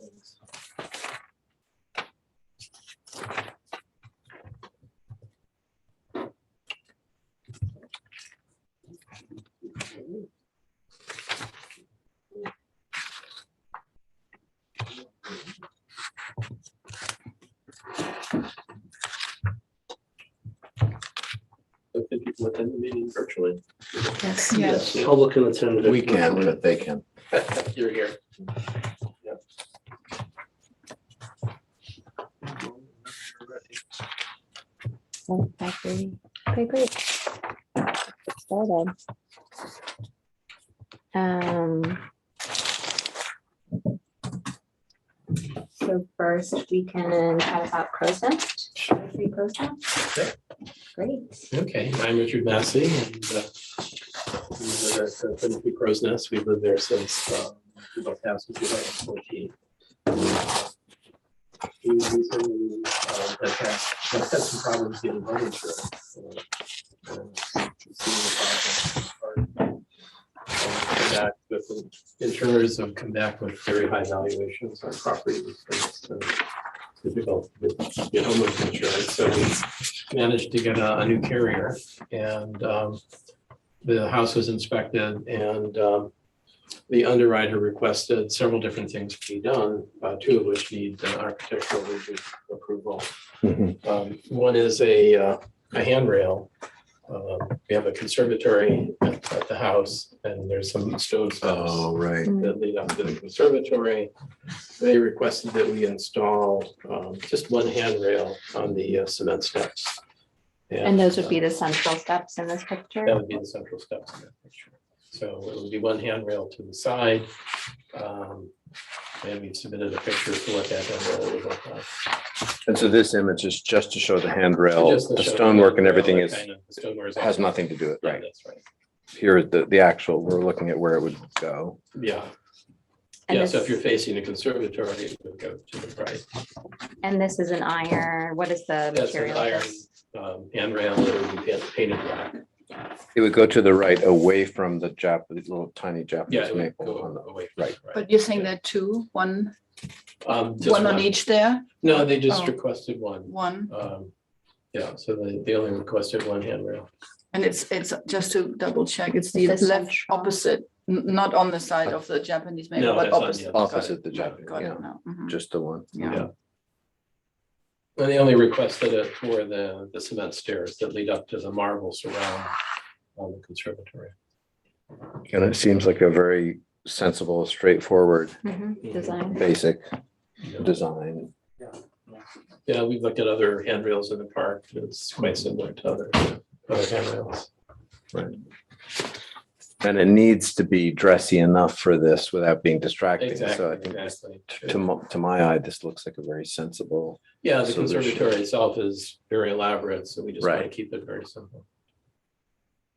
things. So can people attend the meeting virtually? Yes. Yes. Public can attend. it. We can, but they can. You're here. Yep. Oh, 5:30. Okay, great. Get started. So first we can chat about Crow's Nest. Free Crow's Nest. Okay. Great. Okay, I'm Richard Massey, and we live at 33 Crow's Nest. We've lived there since we bought the house in 2014. We recently have had some problems getting home insurance. Come back with insurers have come back with very high valuations on property. It's difficult to get home insurance, so we managed to get a new carrier, and the house was inspected, and the underwriter requested several different things to be done, two of which need architectural review approval. One is a handrail. We have a conservatory at the house, and there's some stone steps Oh, right. that lead up to the conservatory. They requested that we install just one handrail on the cement steps. And those would be the central steps in this picture? That would be the central steps in that picture. So it would be one handrail to the side. And we've submitted a picture for what that handrail would look like. And so this image is just to show the handrail, Just to the show stonework and everything handrail, is, kind of, the stonework is- has nothing to do with it, Yeah, right? that's right. Here, the actual, we're looking at where it would go. Yeah. And Yeah, so if this- you're facing a conservatory, it would go to the right. And this is an iron, what is the That's an material? of iron this? handrail that would be painted black. It would go to the right, away from the Japanese, little tiny Yeah, Japanese it would maple go on the, away. right. But you're saying there are two, one Just on each there? No, they just Oh. requested one. One, Yeah, so they only requested one handrail. and it's just to double check, it's the This left central. opposite, not on the side of the Japanese maple, No, but it's on the opposite. other Got opposite it. the Japanese, Got yeah. it now. Mhm. just the one. Yeah. Yeah. And they only requested it for the cement stairs that lead up to the marble surround on the conservatory. And it seems like a very sensible, straightforward, Mhm, Design. basic Yeah. design. Yeah, we've looked at other handrails in the park. It's quite similar to other handrails. And it needs to be dressy enough for this without being distracting. So I Exactly, think this- exactly. to my eye, this looks like a very sensible. Yeah, the solution. conservatory itself is very elaborate, so we just want to Right. keep it very simple.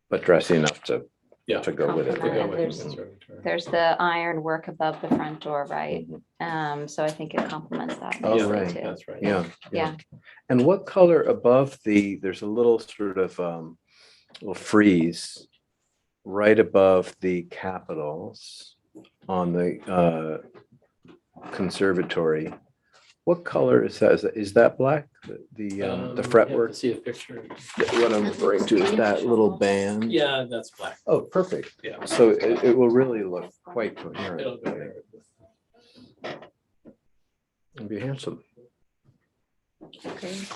But dressy enough Yeah. to go with it. To go with the There's- conservatory. There's the iron work above the front door, right? So I think it complements that. Oh, nicely, right. too. That's right. Yeah. Yeah. And what color above there's a little sort of little frieze right above the capitals on the conservatory. What color is that? Is that black? The You have to fretwork? See a picture. What I'm referring to is that little band? Yeah, that's black. Oh, perfect. Yeah. So it will really look quite It'll coherent. go there. It'll be handsome. Great.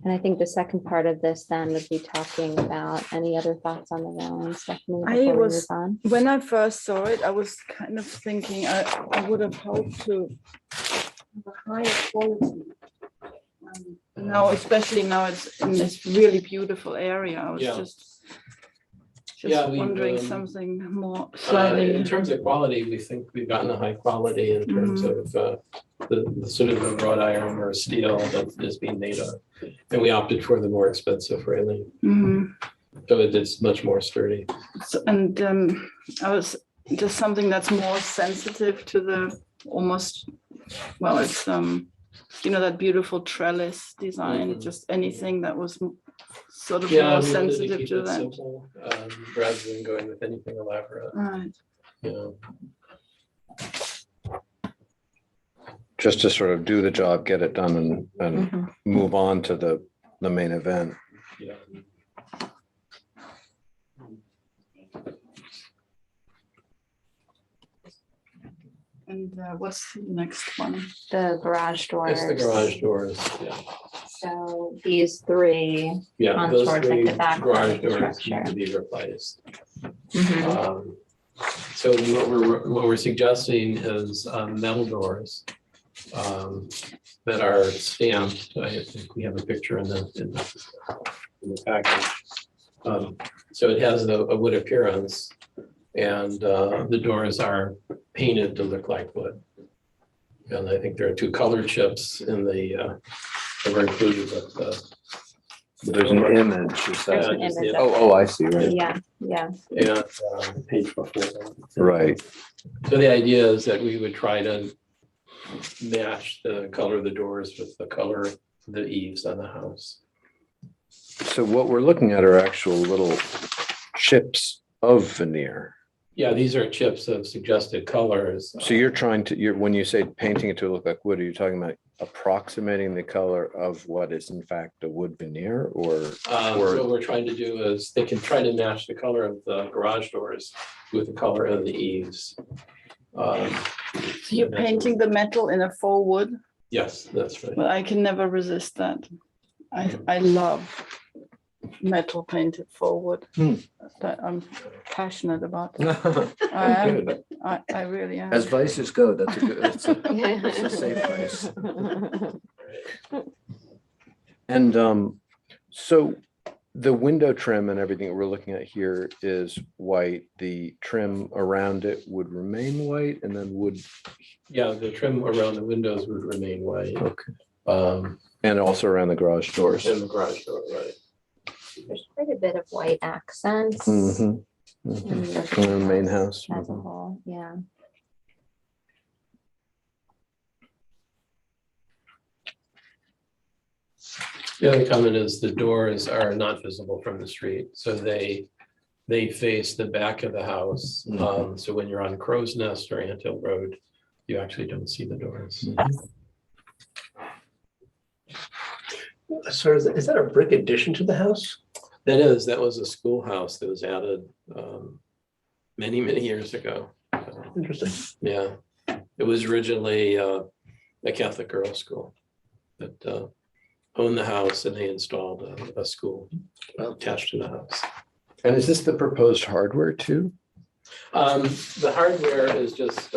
And I think the second part of this then would be talking about any other thoughts on the railing, Stephanie, I before we move was- on. When I first saw it, I was kind of thinking I would have hoped to have a higher quality. Now, especially now it's in this really beautiful area, I was Yeah. just Yeah, we've, wondering something more In slightly. terms of quality, we think we've gotten a high quality in terms of the sort of the wrought iron or steel that is being made of. And we opted for the more expensive railing, Mhm. so it is much more sturdy. And I was just something that's more sensitive to the almost, well, it's that beautiful trellis design, Mhm. just anything that was sort of Yeah, more we wanted to sensitive keep to it that. simple, rather than going with anything elaborate, Right. you know. just to sort of do the job, get it done and Mhm. move on to the main event. Yeah. And what's the next one? The garage doors. It's the garage doors, yeah. So these three. Yeah, On those towards, like, three the back garage of the doors structure. need to be replaced. Mhm. So what we're suggesting is metal doors that are stamped. I think we have a picture in the package. So it has a wood appearance, and the doors are painted to look like wood. And I think there are two color chips in the that were included with the. There's an image. Is There's that? an just image the- of Oh, I see, right. Yeah, yeah. And page before that. Right. So the idea is that we would try to match the color of the doors with the color of the eaves on the house. So what we're looking at are actual little chips of veneer. Yeah, these are chips of suggested colors. So you're trying to, when you say painting it to look like wood, are you talking about approximating the color of what is in fact a wood veneer or? What we're trying to do is they can try to match the color of the garage doors with the color of the eaves. So you're painting the metal in a faux wood? Yes, that's right. Well, I can never resist that. I love metal painted faux wood. That I'm passionate about. I am. I really am. As vices go, that's a good, that's a safe place. And so the window trim and everything that we're looking at here is white. The trim around it would remain white and then would, Yeah, the trim around the windows would remain white. okay. And also around the garage doors. In the garage door, right. There's quite a bit of white accents. Mhm. when Mhm. you look at And the main this house. As a Mhm. whole, yeah. The other comment is the doors are not visible from the street, so they face the back of the house. Mhm. So when you're on Crow's Nest or Ant Hill Road, you actually don't see the doors. So is that a brick addition to the house? That was a schoolhouse that was added many, many years ago. Interesting. Yeah, it was originally a Catholic girls' school that owned the house, and they installed a school attached to the house. And is this the proposed hardware too? The hardware is just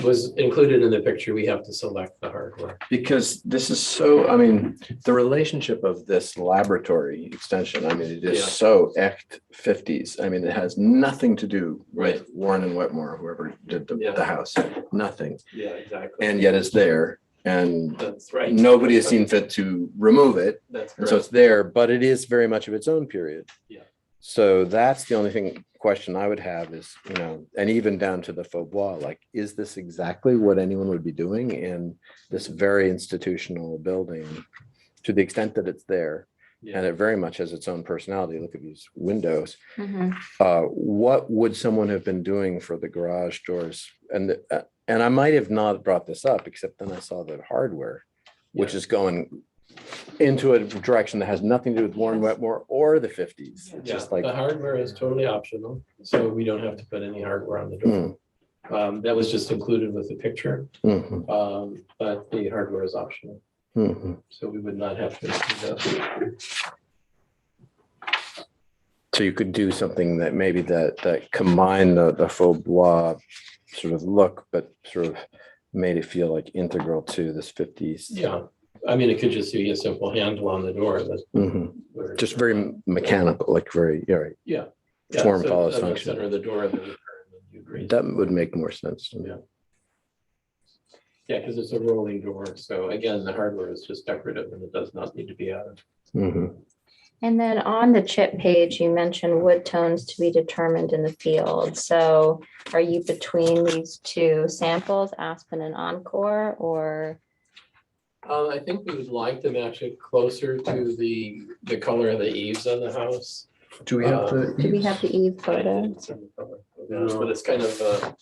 was included in the picture. We have to select the hardware. Because this is so, I mean, the relationship of this laboratory extension, I mean, it is Yeah. so act 50s. I mean, it has nothing to do with Right. Warren and Wetmore, whoever did Yeah. the house, nothing. Yeah, exactly. And yet it's there and That's right. nobody has seen fit to remove it. That's And so correct. it's there, but it is very much of its own period. Yeah. So that's the only question I would have is, and even down to the faux bois, like, is this exactly what anyone would be doing in this very institutional building? To the extent that it's there, Yeah. and it very much has its own personality. Look at these windows. Mhm. What would someone have been doing for the garage doors? And I might have not brought this up, except then I saw the hardware, which Yeah. is going into a direction that has nothing to do with Warren Wetmore or the 50s. It's Yeah, just like, the hardware is totally optional, so we don't have to put any hardware on the door. That was just included with the picture, mhm, but the hardware is optional, mhm. so we would not have to do that. So you could do something that maybe that combined the faux bois sort of look, but sort of made it feel like integral to this 50s. Yeah, I mean, it could just be a simple handle on the door. Mhm. Where- Just very mechanical, like very, yeah, right. Yeah. form so follows on the function. Center of the door, then you turn and you agree. That would make more sense to me. Yeah. Yeah, because it's a rolling door, so again, the hardware is just decorative and it does not need to be added. Mhm. And then on the chip page, you mentioned wood tones to be determined in the field. So are you between these two samples, Aspen and Encore, or? I think we would like to match it closer to the color of the eaves on the house. Do we have the? Do we have the Eve I photo? didn't send the color, to be honest, but it's kind of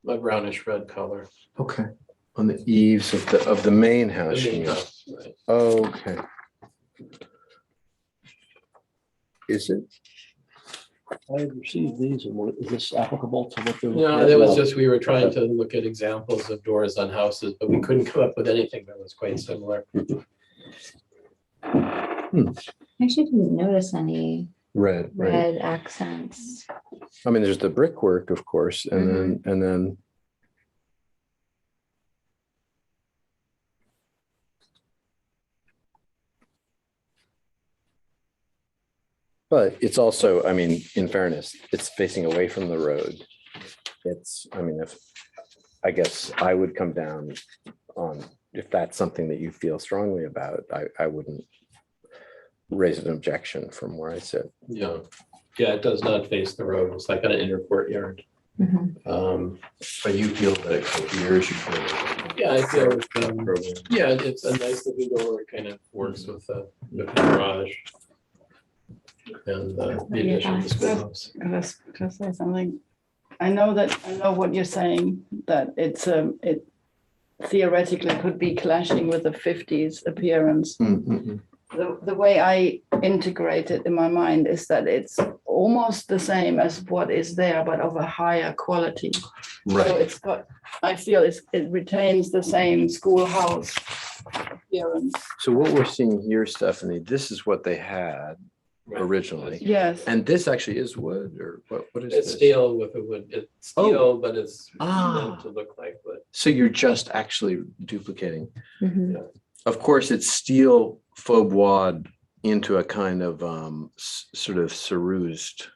a brownish red color. Okay. On the eaves of the main The house. you main mean? house, right. Okay. Is it? I had received these, and is this applicable to what they're? No, there was just, we were trying to look at examples of doors on houses, but we couldn't come up with anything that was quite similar. I actually didn't notice any Red, right? red accents. I mean, there's the brickwork, of course, and then. But it's also, I mean, in fairness, it's facing away from the road. It's, I mean, I guess I would come down on, if that's something that you feel strongly about, I wouldn't raise an objection from where I sit. Yeah, yeah, it does not face the road. It's like an inner courtyard. Mhm. But you feel that it coheres, you Yeah, I feel, yeah, it's a nice looking door. It kind of works with the garage. And the addition of the schoolhouse. Can I say something? I know what you're saying, that it theoretically could be clashing with the 50s appearance. The way I integrate it in my mind is that it's almost the same as what is there, but of a higher quality. So it's got, I feel it retains the same schoolhouse appearance. So what we're seeing here, Stephanie, this is what they had Right. originally. Yes. And this actually is wood, or what is It's this? steel with a wood, it's steel, but it's Ah. meant to look like wood. So you're just actually duplicating. Mhm. Of course, it's steel faux bois into a kind of sort of cerused,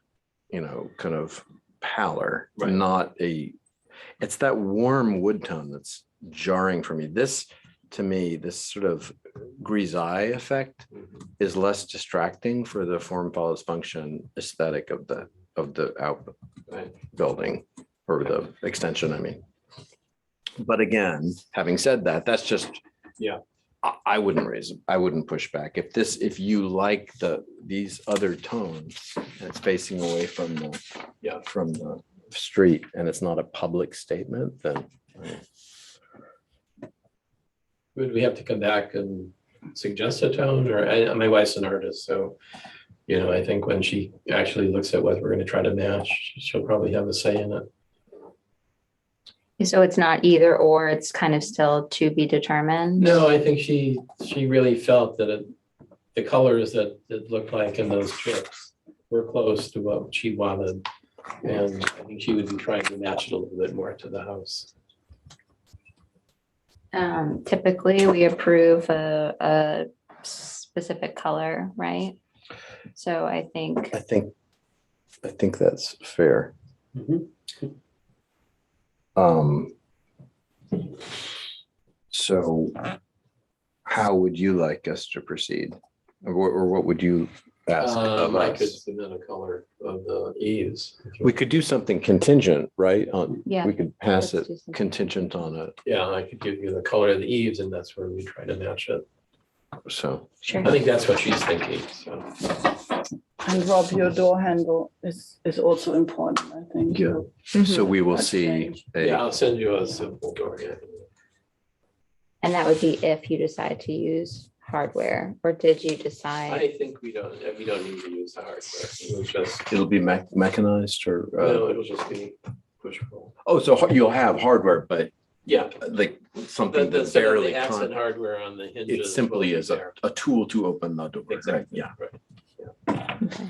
kind of pallor, Right. not it's that warm wood tone that's jarring for me. This, to me, this sort of grisaille effect is less distracting for the form follows function aesthetic of the Right. building or the extension, I mean. But again, having said that, that's just. Yeah. I wouldn't push back. If you like these other tones, and it's facing away from the street and it's not a public statement, then. Would we have to come back and suggest a tone, or my wife's an artist, so, I think when she actually looks at what we're gonna try to match, she'll probably have a say in it. So it's not either or, it's kind of still to be determined? No, I think she really felt that the colors that it looked like in those chips were close to what she wanted. And I think she would be trying to match it a little bit more to the house. Typically, we approve a specific color, right? So I think, I think that's fair. Mhm. So how would you like us to proceed? Or what would you ask of I could us? submit a color of the eaves. We could do something contingent, right? Yeah, We could pass let's it do something. contingent on it, Yeah, I could give you the color of the eaves, and that's where we try to match it. so. sure. I think that's what she's thinking, so. And Rob, your door handle is also important, I think. Yeah. Mhm. So we will That's see strange. Yeah, a, I'll send you a simple door. Yeah. And that would be if you decide to use hardware, or did you decide? I think we don't need to use the hardware. It'll just, it'll be mechanized or, no, it'll just be push pull. oh, so you'll have hardware, but Yeah. like something The that sort of barely, the accent hardware on the hinges. it simply will be is there. a tool to open the door, right? Exactly, Yeah. right. Okay.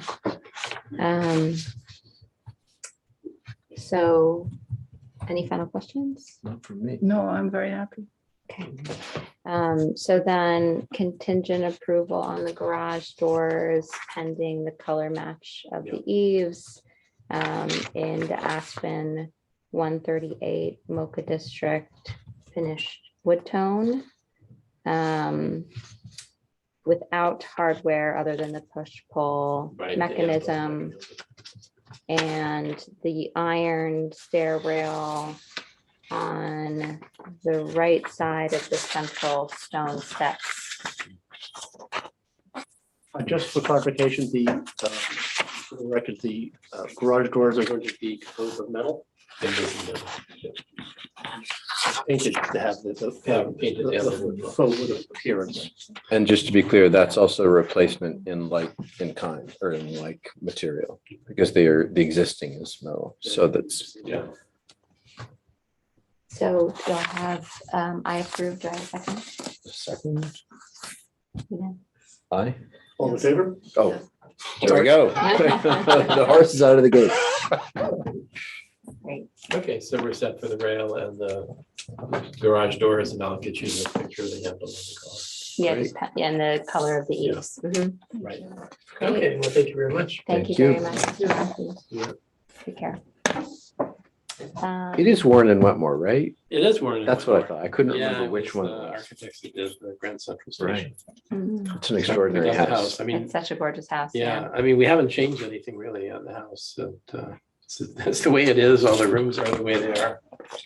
So, any final questions? Not for me. No, I'm very happy. Okay. So then contingent approval on the garage doors pending the color match of the eaves in the Aspen 138 Mocha District finished wood tone. Without hardware other than the push-pull Right, mechanism and the iron stair rail on the right side of the central stone steps. Just for clarification, for the record, the garage doors are going to be composed of metal. Painted to have Painted to have the wood look. faux wood appearance. And just to be clear, that's also a replacement in kind or in like material, because the existing is metal, so that's. Yeah. So do I have, I approve, do I have a second? Second, Yeah. aye. All in favor? Oh, there we go. The horse is out of the gate. Great. Okay, so we're set for the rail and the garage doors, and I'll get you the picture of the handle of the car. Yeah, Great. just yeah, and the color of the Yeah. eaves. Mhm. Right. Great. Okay, well, thank you very much. Thank you Thank very you. much. Yeah. Take care. It is Warren and Wetmore, right? It is Warren. and That's what I Wetmore. thought. I couldn't Yeah, remember it which was one. the it was. architects that did the Grand Central Right. Station. Mhm. It's an extraordinary Love the house. I mean, It's such a gorgeous house. yeah, I mean, we haven't changed anything really on the house. It's the way it is. All the rooms are the way they are.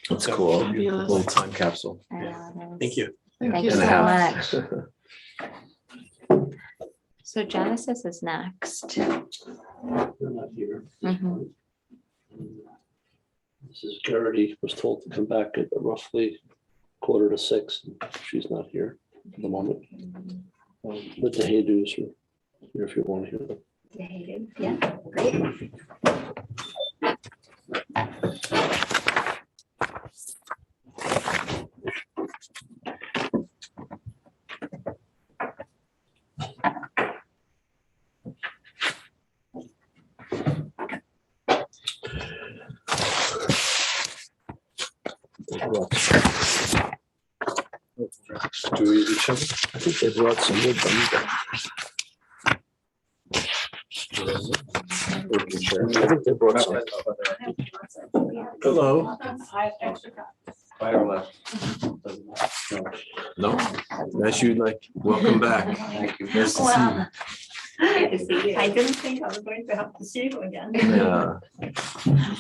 It's So, cool. Fabulous. Little time capsule. I know it Thank is. you. Thank you And so a half. much. So Genesis is next. They're not here. Mhm. Mrs. Garrity was told to come back at roughly 5:45. and She's not here at the moment. The Dehaydus are here if you want to hear them. Yeah, great. Do we each have? I think they brought some with them. I think they brought some. Hello. No, nice you like, welcome back. Thank you. Nice to see Well, good to see you. I didn't think I was going to have to see you again. you. Yeah,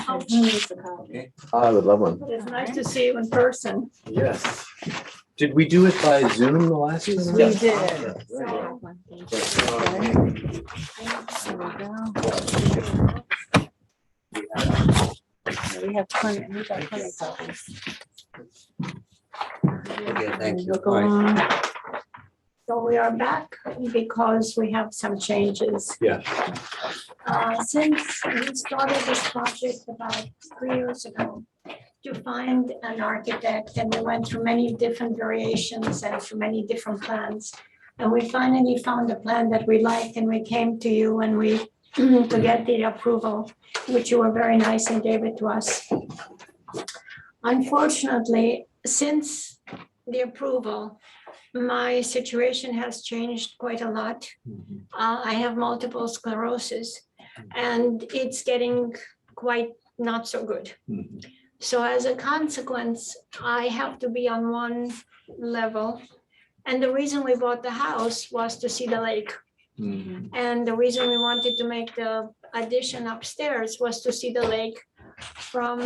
Okay. I would love one. But it's nice to see you in person. Yes. Did we do it by Zoom the last time? We did. Right. We have plenty, we've got plenty of copies. Okay, thank you. We'll go on. So we are back because we have some changes. Yeah. Since we started this project about 3 years ago to find an architect, and we went through many different variations and through many different plans. And we finally found a plan that we liked, and we came to you and we, to get the approval, which you were very nice and gave it to us. Unfortunately, since the approval, my situation has changed quite a lot. I have multiple sclerosis and it's getting quite not so good. So as a consequence, I have to be on one level. And the reason we bought the house was to see the lake. And the reason we wanted to make the addition upstairs was to see the lake from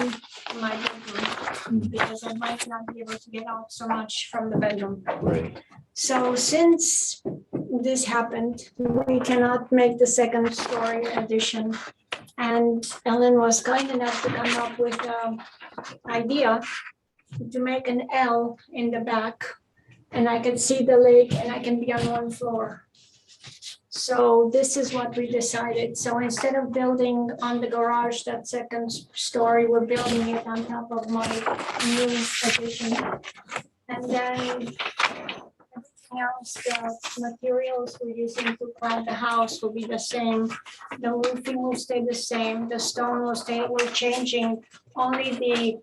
my bedroom, because I might not be able to get out so much from the bedroom. Right. So since this happened, we cannot make the second story addition. And Ellen was kind enough to come up with an idea to make an L in the back. And I can see the lake and I can be on one floor. So this is what we decided. So instead of building on the garage, that second story, we're building it on top of my new addition. And then everything else, the materials we're using to clad the house will be the same. The roofing will stay the same. The stone will stay. We're changing only the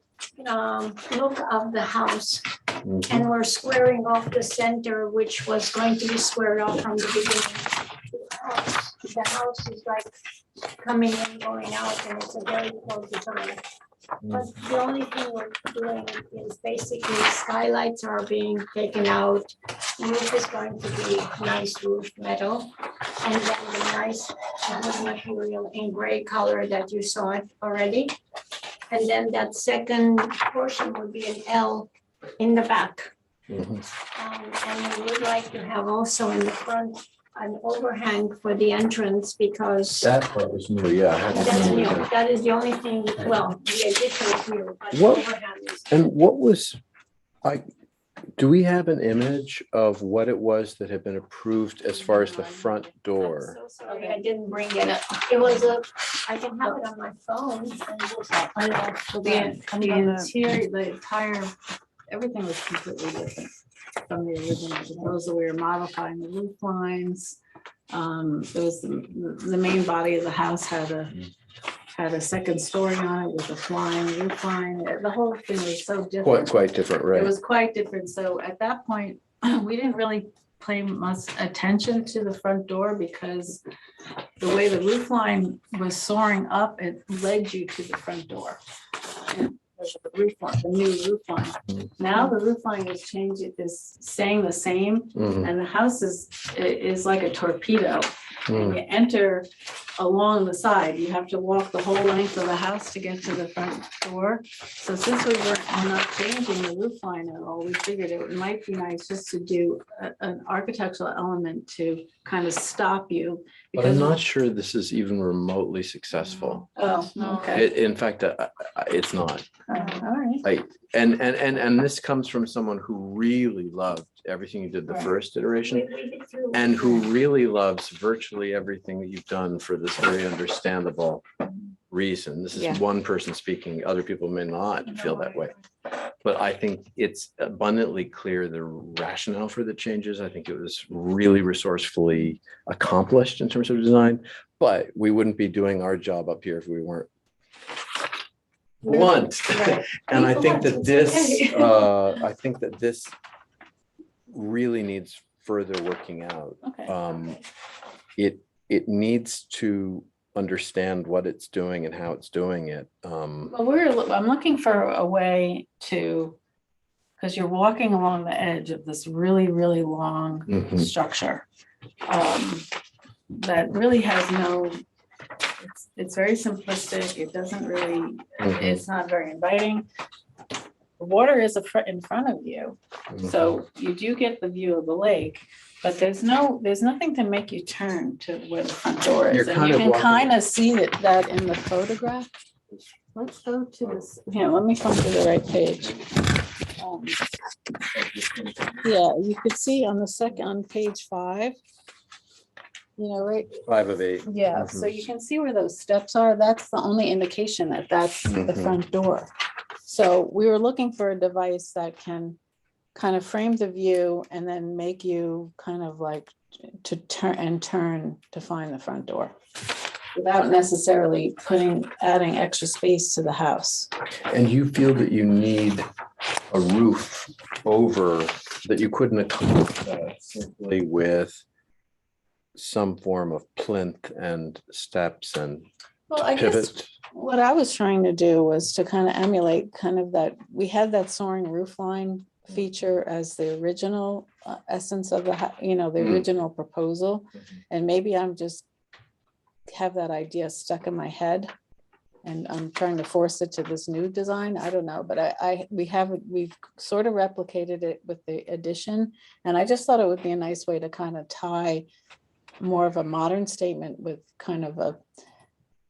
look of the house. And we're squaring off the center, which was going to be squared off from the beginning. The house is like coming in, going out, and it's a very cool design. But the only thing we're doing is basically skylights are being taken out. Roof is going to be nice roof metal. And then the nice wood material in gray color that you saw it already. And then that second portion would be an L in the back. And we would like to have also in the front an overhang for the entrance because That part was new, yeah. I hadn't that's seen new. that. That is the only thing, well, the addition is new, but the What- overhang is. And what was, do we have an image of what it was that had been approved as far as the front I'm door? so sorry, I didn't bring it. It was I can have it on my phone. The interior, the entire, everything was completely different from the original proposal. We were modifying the roof lines. It was the main body of the house had a second story on it with a flying roof line. The whole thing was so different. Quite different, It right? was quite different. So at that point, we didn't really pay much attention to the front door because the way the roof line was soaring up, it led you to the front door. And the roof line, the new roof line. Now the roof line is changing, is staying the same, Mhm, and the house is like a torpedo. And mhm. you enter along the side, you have to walk the whole length of the house to get to the front door. So since we're not changing the roof line at all, we figured it might be nice just to do an architectural element to kind of stop you. But I'm because not sure this is even remotely successful. Oh, okay. In fact, it's not. All right. And this comes from someone who really loved everything you did the Right. first iteration, We did through- and who really loves virtually everything that you've done for this very understandable reason. This Yeah. is one person speaking, other people may not feel that way. But I think it's abundantly clear the rationale for the changes. I think it was really resourcefully accomplished in terms of design, but we wouldn't be doing our job up here if we weren't blunt. Right. And I Be think blunt, that it's this, okay. I think that this really needs further working out. Okay. It needs to understand what it's doing and how it's doing it. Well, I'm looking for a way to, because you're walking along the edge of this really, really long Mhm. structure. That really has no, it's very simplistic. It doesn't really, Mhm. it's not very inviting. The water is in front of you, so you do get the view of the lake, but there's nothing to make you turn to where the front door You're is. And kind you of can walking- kind of see that in the photograph. Let's go to this, here, let me come to the right page. Yeah, you could see on on page 5. You know, right, 5 of 8. yeah, so you can see where those steps are. That's the only indication that that's the Mhm. front door. So we were looking for a device that can kind of frame the view and then make you kind of like to turn to find the front door without necessarily adding extra space to the house. And you feel that you need a roof over, that you couldn't accomplish that simply with some form of plinth and steps and Well, I guess pivot. what I was trying to do was to kind of emulate kind of that, we had that soaring roof line feature as the original essence of the, the Mm. original proposal. And maybe I'm just have that idea stuck in my head and I'm trying to force it to this new design. I don't know, but we've sort of replicated it with the addition. And I just thought it would be a nice way to kind of tie more of a modern statement with kind of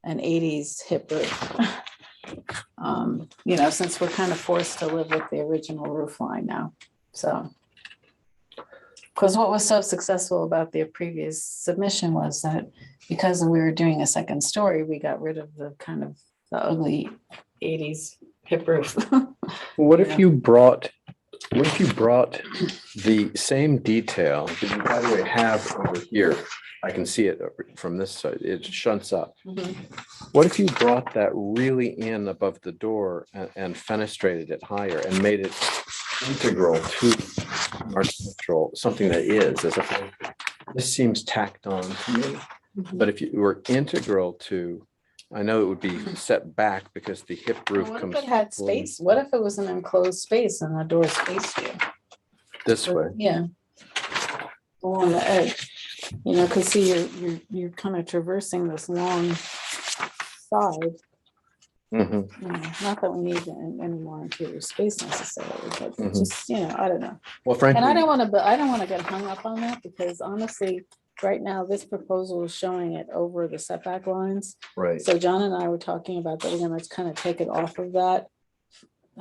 an 80s hip roof. Since we're kind of forced to live with the original roof line now, so. Because what was so successful about the previous submission was that because we were doing a second story, we got rid of the kind of the ugly 80s hip roof. What Yeah. if you brought the same detail that you, by the way, have over here? I can see it from this side. It shunts up. What if you brought that really in above the door and fenestrated it higher and made it integral to architectural, something that is, as opposed to, this seems tacked on to me. But if you were integral to, I know it would be set back because the hip roof What if comes it had space? What if it was an enclosed space and the door spaced you? this way. Yeah. Along the edge, because see, you're kind of traversing this long side. Mhm. Not that we need any more interior space necessarily, but Mhm. just, I don't know. Well, And frankly, I don't want to get hung up on that because honestly, right now, this proposal is showing it over the setback lines. Right. So John and I were talking about that, we're gonna kind of take it off of that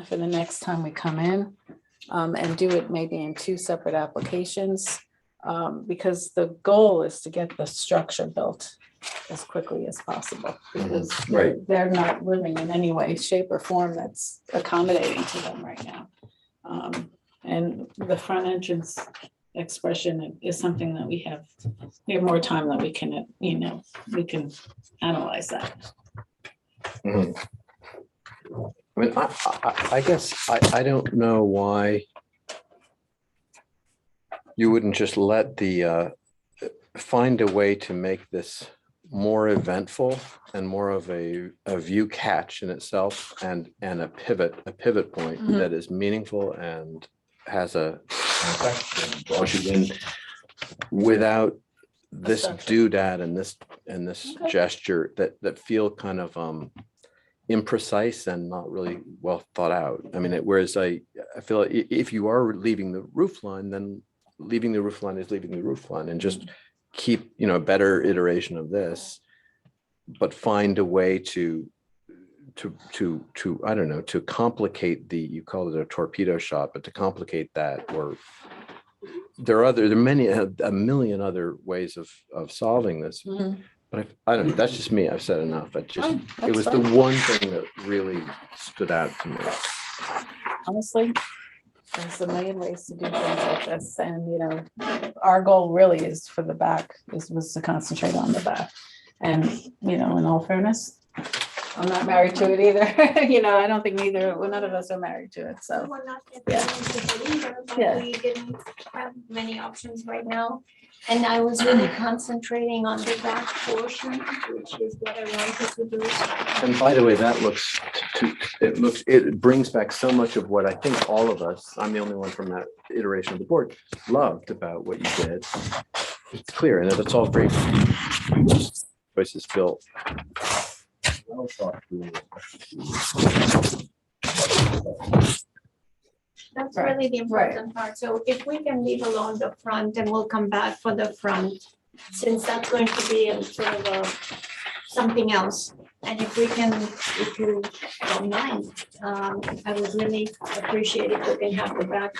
for the next time we come in, and do it maybe in two separate applications. Because the goal is to get the structure built as quickly as possible. Because Right. they're not living in any way, shape or form that's accommodating to them right now. And the front entrance expression is something that we have more time that we can, we can analyze that. Mhm. I mean, I guess I don't know why you wouldn't just let find a way to make this more eventful and more of a view catch in itself and a pivot point Mhm. that is meaningful and has an effect and draws you in without this Structure. doodad and this Okay. gesture that feel kind of imprecise and not really well thought out. I mean, whereas I feel like if you are leaving the roof line, then leaving the roof line is leaving the roof line, and just keep, a better iteration of this, but find a way to I don't know, to complicate you call it a torpedo shot, but to complicate that, or there are many, a million other ways of solving this. Mhm. But I don't know, that's just me. I've said enough. Fine, It that's was fine. the one thing that really stood out to me. Honestly, there's a million ways to do things like this, and our goal really is for the back, was to concentrate on the back. And, in all fairness, I'm not married to it either. I don't think none of us are married to it, so. We're not at Yeah. the end either, but Yeah. we didn't have many options right now. And I was really concentrating on the back portion, which is what I wanted to do. And by the way, that it brings back so much of what I think all of us, I'm the only one from that iteration of the board, loved about what you did. It's clear, and it's all great. Choices feel well thought through. That's Right, really the important part. So if we can leave alone the front, then we'll come back for the front, since that's going to be a sort of something else. And if you don't mind, I would really appreciate if we can have the back.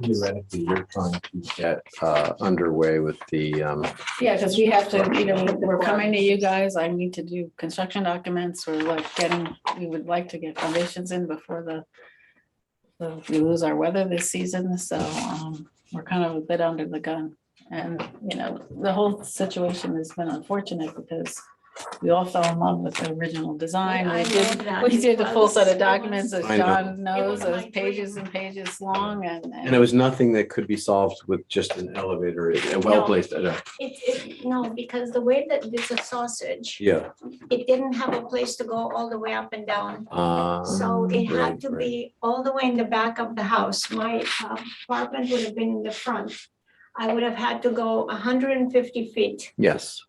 Theoretically, you're trying to get underway with the, Yeah, because we have to, we're coming to you guys. I need to do construction documents. We would like to get foundations in before we lose our weather this season. So we're kind of a bit under the gun. And, the whole situation has been unfortunate because we all fell in love with the original design. I know that. We did the full set of It was- documents, as I know. John knows, It was as my pages dream. and pages long and it was nothing that could be solved with just an elevator, a well-placed. No, because the way that it's a sausage, Yeah. it didn't have a place to go all the way up and down. So it right, had to be all the way in the back of the house. My apartment would have been in the front. I would have had to go 150 feet. Yes,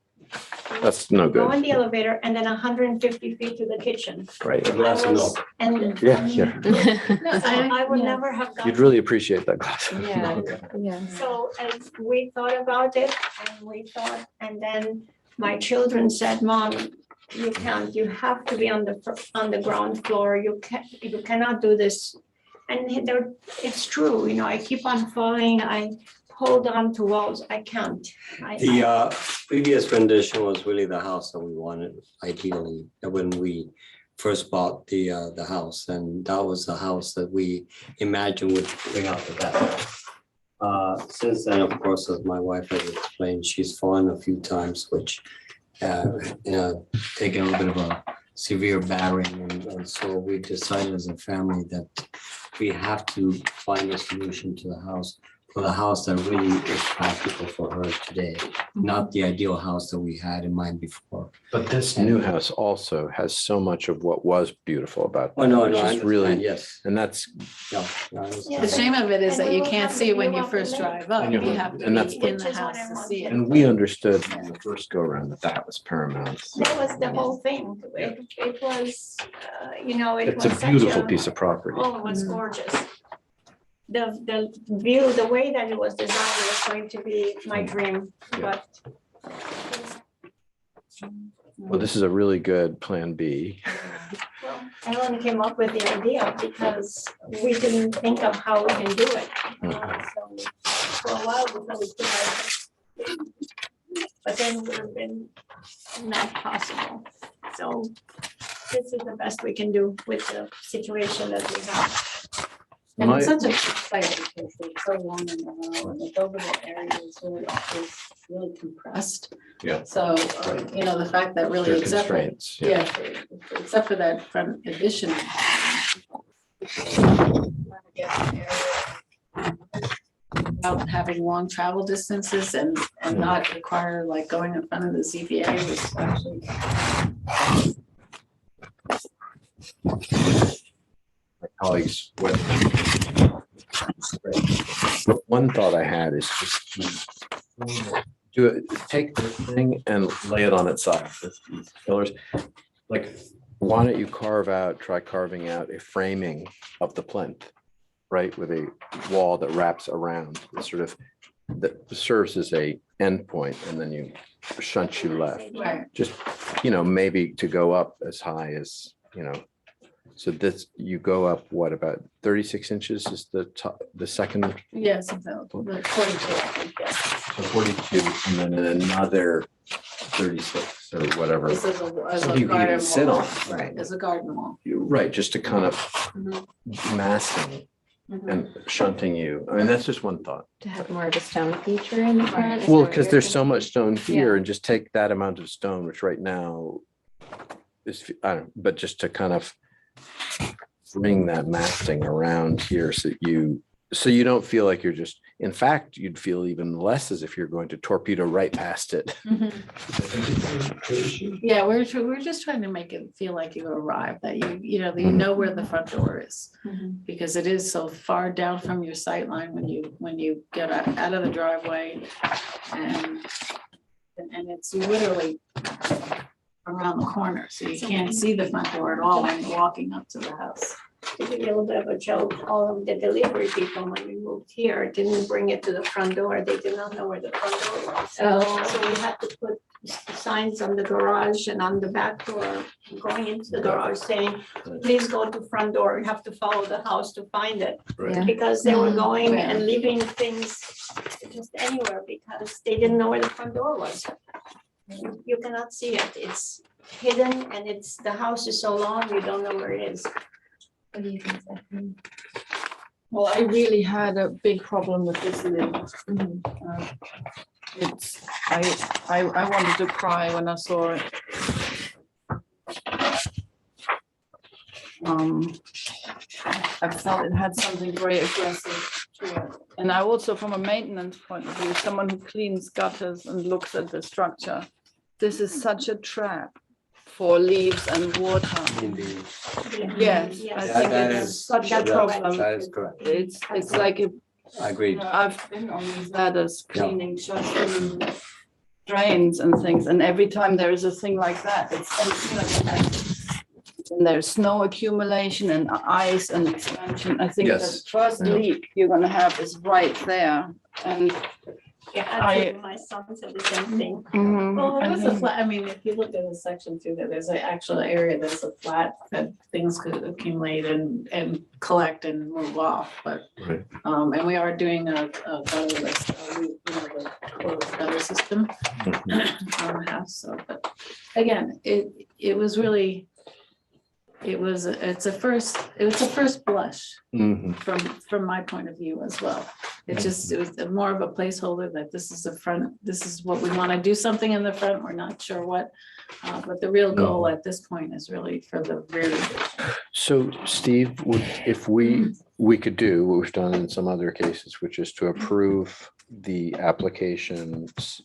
that's no Go in good. the elevator and then 150 feet to the kitchen. Right. I was- And. Yeah, yeah. So I would never have You'd gotten. really appreciate that glass. Yeah. Yeah. So as we thought about it and then my children said, Mom, you can't, you have to be on the ground floor. You cannot do this. And it's true, I keep on falling. I hold on to walls. I can't. The previous rendition was really the house that we wanted ideally, when we first bought the house, and that was the house that we imagined would bring out the best. Since then, of course, as my wife has explained, she's fallen a few times, which taken a little bit of a severe bearing, and so we decided as a family that we have to find a solution to the house, for the house that really is practical for her today, not the ideal house that we had in mind before. But this new house also has so much of what was beautiful about Oh, that, no, which no, I is understand, really, yes. and that's, No, I The understand. shame of it is And that we you will can't have see the when view you of the first lake. drive up. I know, You have to and that's be in the Which is what house I to want. see it. and we understood from the first go around that was paramount. That was the whole thing. It was, it It's a was such beautiful piece of property. Oh, it was gorgeous. the view, the way that it was designed was going to be my dream, but. Well, this is a really good plan B. Well, Ellen came up with the idea because we didn't think of how we can do it. So for a while, we thought we could, but then it would have been not possible. So this is the best we can do with the situation that we have. And it's My- such a site because it's so long in the row and the buildable area is really compressed. Yeah. So, you know, the fact that really There are except for, constraints. yeah, except for that front addition. Without having long travel distances and not require like going in front of the ZBA was actually. My colleagues. One thought I had is just do it, take the thing and lay it on its side, these pillars. Like, why don't you try carving out a framing of the plinth, right, with a wall that wraps around, sort of, that serves as a endpoint, and then you shunt you left. Right. Just, maybe to go up as high as, so this, you go up, what, about 36 inches is the top, the second, Yes, about the 42, I think, yes. so 42, and then another 36 or whatever. This is a So you can garden even sit wall. on, right? As a garden wall. Right, just to kind of Mhm. masking Mhm. and shunting you. I mean, that's just one thought. To have more of a stone feature in the front. is Well, that what because you're there's so thinking? much stone here Yeah. and just take that amount of stone, which right now is, I don't, but just to kind of bring that masking around here so you don't feel like you're just, in fact, you'd feel even less as if you're going to torpedo right past it. Mhm. Yeah, we're just trying to make it feel like you arrived, that you know where the front door is. Mhm. Because it is so far down from your sight line when you get out of the driveway and it's literally around the corner, so you can't see the front door at all when you're walking up to the house. To give you a little bit of a joke, all of the delivery people, when we moved here, didn't bring it to the front door. They did not know where the front door was. Oh. So we had to put signs on the garage and on the back door, going into the garage saying, please go to front door. You have to follow the house to find it. Yeah. Because they were going Yeah. and leaving things just anywhere because they didn't know where the front door was. You cannot see it. It's hidden and the house is so long, you don't know where it is. What do you think, Stephanie? Well, I really had a big problem with this lid. I wanted to cry when I saw it. I felt it had something very aggressive to it. And I also, from a maintenance point of view, someone who cleans gutters and looks at the structure, this is such a trap for leaves and water. Indeed. Yes, I Yes. think That it's is- such a that's problem. correct. That is correct. It's like if I agree. I've been on these ladders cleaning shutters and drains and things, and every time there is a thing like that, and there's snow accumulation and ice and expansion, I think the Yes. first Yeah. leak you're gonna have is right there. And Yeah, actually, my son said the same thing. Well, I there's a think- flat, I mean, if you look at the section too, there's an actual area that's a flat that things could accumulate and collect and move off, but. Right. And we are doing a gutter list, the closed gutter system on the house, so, but again, it was really. It's a first blush Mhm. from my point of view as well. It was more of a placeholder that this is what we want to do something in the front, we're not sure what. But the real goal at this point is really for the rear. So Steve, if we could do what we've done in some other cases, which is to approve the applications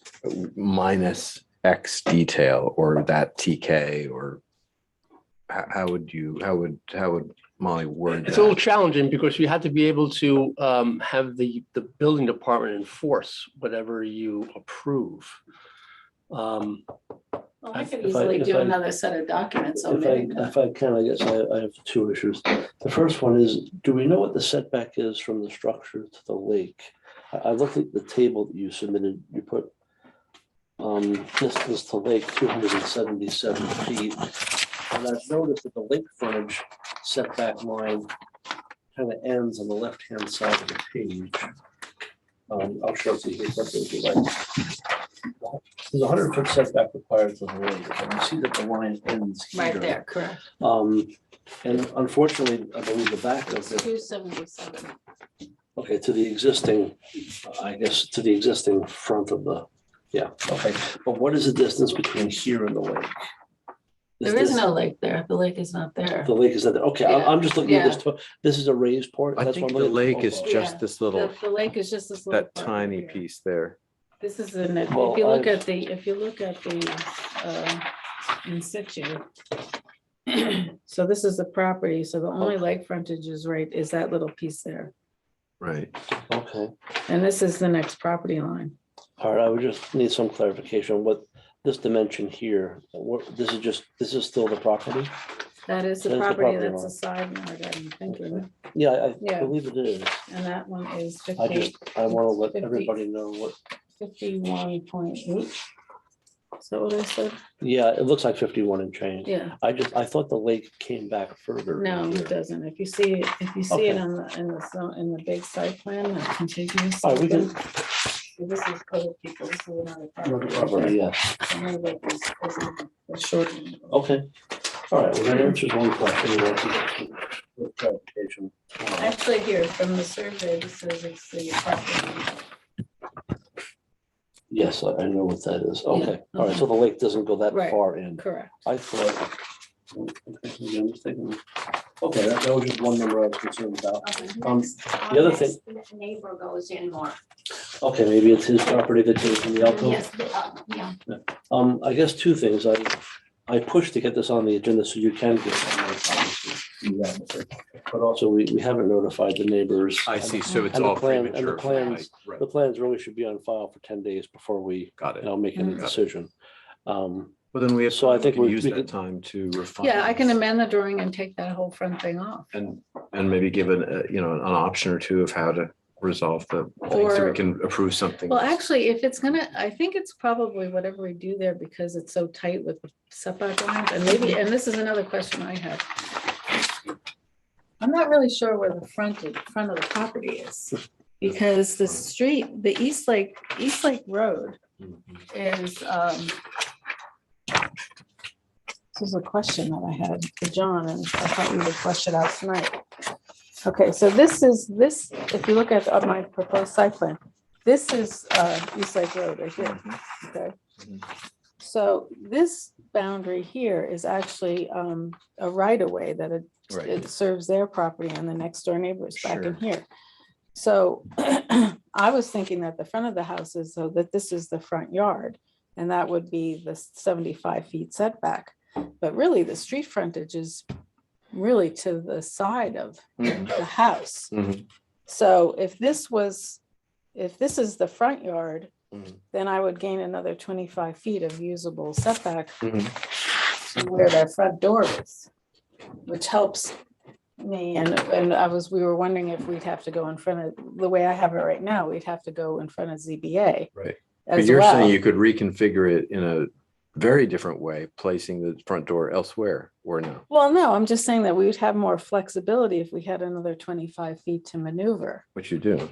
minus X detail or that TK, or how would Molly word It's a little that? challenging because you have to be able to have the building department enforce whatever you approve. Well, I could If I- easily if do I- another set of documents If omitting I, that. if I can, I guess I have two issues. The first one is, do we know what the setback is from the structure to the lake? I looked at the table that you submitted, you put distance to lake 277 feet. And I've noticed that the lake frontage setback line kind of ends on the left-hand side of the page. I'll show it to you. If you like. There's a 100-foot setback required to the lake, and you see that the line ends here. Right there, correct. And unfortunately, I believe the back of the, 277. okay, to the existing, I guess, to the existing front of the, yeah, okay. But what is the distance between here and the lake? There is no lake there. The lake is not there. The lake is that, okay, I'm just looking at this, this is a raised part. I That's think what I'm the looking at lake is photo. just Yeah. this little, The lake is just this little. that part tiny here. piece there. This is in it. Well, If you look I've- at the, in situ. So this is the property. So the only lake frontage is that little piece there. Right. Okay, And this is the next property line. all right, I would just need some clarification, what this dimension here, what, this is still the property? That is the That is the property, property that's a line. side yard, I'm thinking. Yeah, I Yeah. believe it is. And that one is I just, I want to let 50. everybody know what, 51.8. Is that what I said? yeah, it looks like 51 and change. Yeah, I thought the lake came back further. no, in here. it doesn't. If you see it Okay. in the big site plan, that contiguous. All right, we can, This is code people, this is another another property. property, yes, Another lake is a short one. okay. All right, well, that answers one question. We'll have to get some clarification. Actually, here, from the survey, this says it's the apartment. Yes, I know what that is. Okay, all right, so the lake doesn't go that Right. far in. Correct. I thought. Maybe I'm mistaken. Okay, that was just one number I was concerned about. the other thing- Neighbor goes in more. Okay, maybe it's his property that came from the alcove. Yes, yeah. I guess two things. I pushed to get this on the agenda so you can get it. But also, we haven't notified the neighbors. I see. So it's And the all plan- and the premature. plans- Right, The right. plans really should be on file for 10 days before we, Got it. make any Mhm. decision. Well, then we have, So I we think can we- use we that could- time to refine. Yeah, I can this amend the drawing and take that whole front thing off. And maybe give an option or two of how to resolve the things so we Or- can approve something. Well, else. actually, if it's gonna, I think it's probably whatever we do there because it's so tight with the setback lines and maybe, and this is another question I have. I'm not really sure where the front of the property is. Because the street, the East Lake Road is, this is a question that I had for John and I thought we would flesh it out tonight. Okay, so this, if you look at my proposed site plan, this is East Lake Road right here, okay? So this boundary here is actually a right of way that Right. it serves their property and the next door neighbors back in Sure. here. So I was thinking that the front of the house is so that this is the front yard and that would be the 75 feet setback. But really the street frontage is really to the side of the house. Mhm. So if this is the front yard, Mhm. then I would gain another 25 feet of usable setback Mhm. to where that front door is, which helps me. And we were wondering if we'd have to go in front of, the way I have it right now, we'd have to go in front of ZBA Right. But as you're saying well. you could reconfigure it in a very different way, placing the front door elsewhere or no? Well, no, I'm just saying that we would have more flexibility if we had another 25 feet to maneuver. What you do?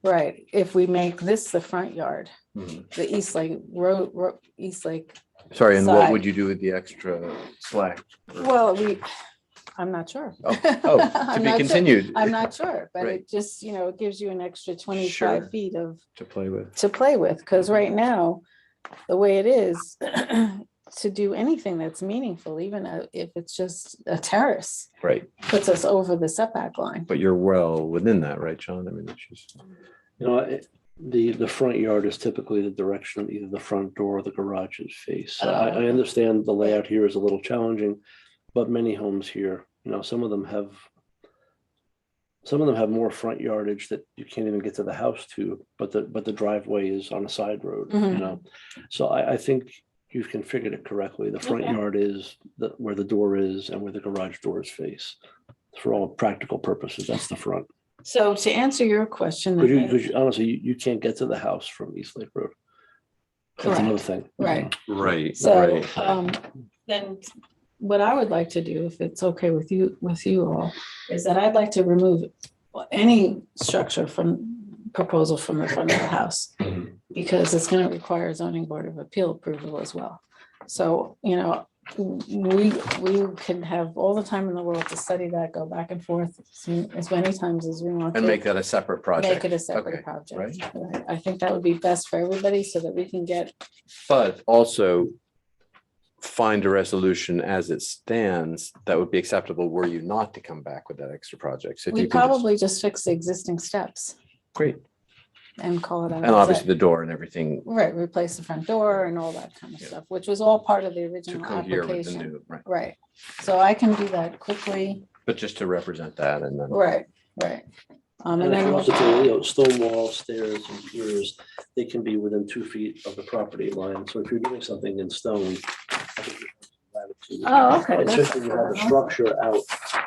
Right, if we make this the front yard, Mhm. the East Lake Road, East Lake. Sorry, and what Side. would you do with the extra slack? Well, I'm not sure. Oh, to I'm be not sure. continued. I'm not sure, but Right. it just, it gives you an extra Sure. 25 feet To play with. to play with, because right now, the way it is, to do anything that's meaningful, even if it's just a terrace, Right. puts us over the setback line. But you're well within that, right, John? I mean, it's just. The front yard is typically the direction of either the front door or the garages face. Oh, I okay. understand the layout here is a little challenging, but many homes here, some of them have more front yardage that you can't even get to the house to, but the driveway is on a side road, Mhm. So I think you've configured it correctly. The front Okay. yard is where the door is and where the garage doors face. For all practical purposes, that's the front. So to answer your question. Because honestly, you can't get to the house from East Lake Road. That's another thing. Right. Right. So, then what I would like to do, if it's okay with you all, is that I'd like to remove any structure proposal from the front of the house. Because it's gonna require zoning board of appeal approval as well. So, we can have all the time in the world to study that, go back and forth as many times as we want to. And make that a separate project. Make it a separate Okay, project. right. Right. I think that would be best for everybody so that we can get, But also find a resolution as it stands that would be acceptable were you not to come back with that extra project. So if we you can just- probably just fix the existing steps Great. and call it out. And obviously the door and everything Right, replace the front door and all that kind of Yeah. stuff, which was all part of the to original cohere with the application. new, right? Right, so I can do that quickly. But just to represent that and then. Right. And And if then you we'll, also do, stone walls, stairs, and piers, they can be within 2 feet of the property line. So if you're doing something in stone. I think you have latitude. Oh, okay, It's that's just when you have a structure out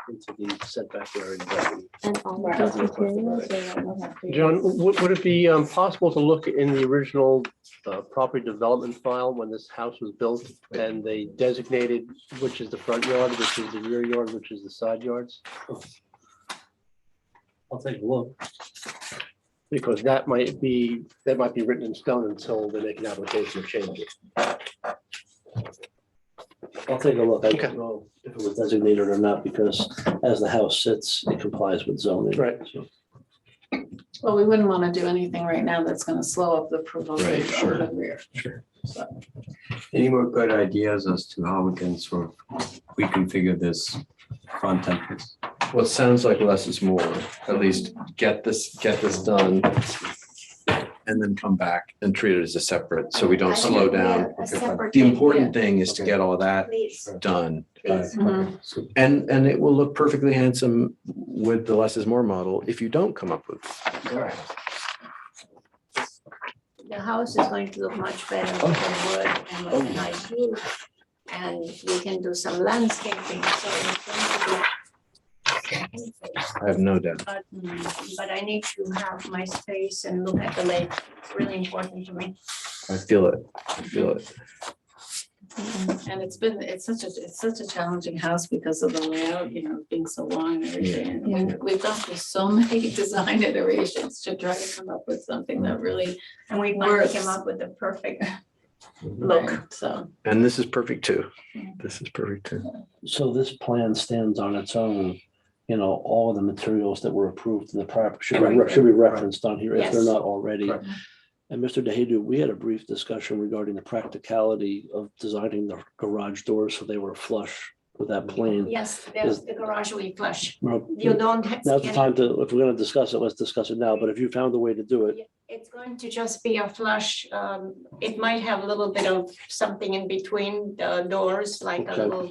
into the setback area. that we- And all Right. of these materials are what we have to John, use. would it be possible to look in the original property development file when this house was built and they designated which is the front yard, which is the rear yard, which is the side yards? I'll take a look. Because that might be written in stone until they make an application to change it. I'll take a look. I Okay. don't know if it was designated or not, because as the house sits, it complies with zoning. Right. So well, we wouldn't want to do anything right now that's gonna slow up the approval. Right, rate sure. of the rear. Sure. So, Any more good ideas as to how we can sort of reconfigure this front entrance? Well, it sounds like less is more. At least get this done. And then come back and treat it as a separate, so we don't slow down. A separate The thing, important thing is to get all that Please, done. please. So And it will look perfectly handsome with the less is more model if you don't come up with. The house is going to look much better with the wood and with a nice roof. And we can do some landscaping, so it's going to be. I have no doubt. But I need to have my space and look at the lake. It's really important to me. I feel it. I feel it. And it's such a challenging house because of the layout, being so long and everything. And we've gone through so many design iterations to try to come up with something that really And we finally works. came up with the perfect look, look. so. And this is perfect too. This is perfect too. So this plan stands on its own, all of the materials that were approved in the prior, should be referenced on here if they're Yes. not already. Correct. And Mr. DeHadu, we had a brief discussion regarding the practicality of designing the garage doors so they were flush with that plane. Yes, the garage will be flush. Well, You don't. Now's the time to, if we're gonna discuss it, let's discuss it now, but if you found a way to do it, It's going to just be a flush. It might have a little bit of something in between the doors, like a Okay. little.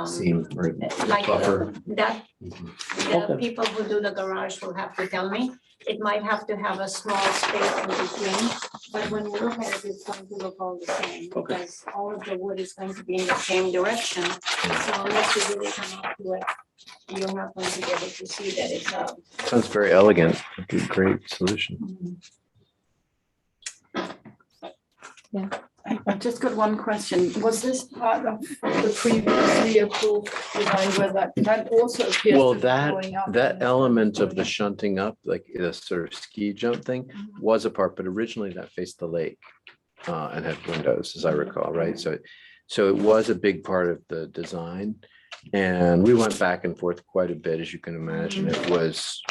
Seam or Like buffer. that, the Okay. people who do the garage will have to tell me. It might have to have a small space in between, but when you look at it, it's going to look all the same. Okay. Because all of the wood is going to be in the same direction. So unless you really come up to it, you're not going to be able to see that it's a. Sounds very elegant. It'd be a great solution. I've just got one question. Was this part of the previously approved design where that also appears? Well, to be that, going up that and it's element of the going up? shunting up, like the sort of ski jump thing, was a part, but originally that faced the lake and had windows, as I recall, right? So it was a big part of the design. And we went back and forth quite a bit, as you can imagine. It was,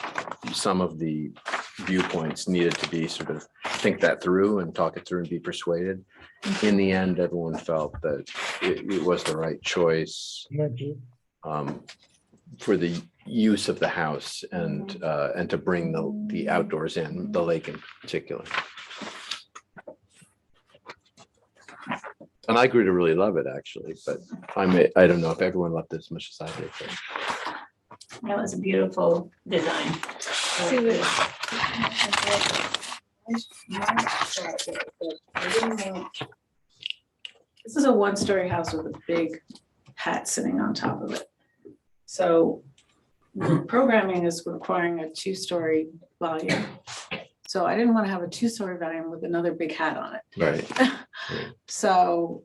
some of the viewpoints needed to be sort of think that through and talk it through and be persuaded. In the end, everyone felt that it was the right choice for the use of the house and to bring the outdoors in, the lake in particular. And I grew to really love it, actually, but I don't know if everyone loved it as much as I did. But That was a beautiful design. This is a one-story house with a big hat sitting on top of it. So the programming is requiring a two-story volume. So I didn't want to have a two-story volume with another big hat on it. Right. So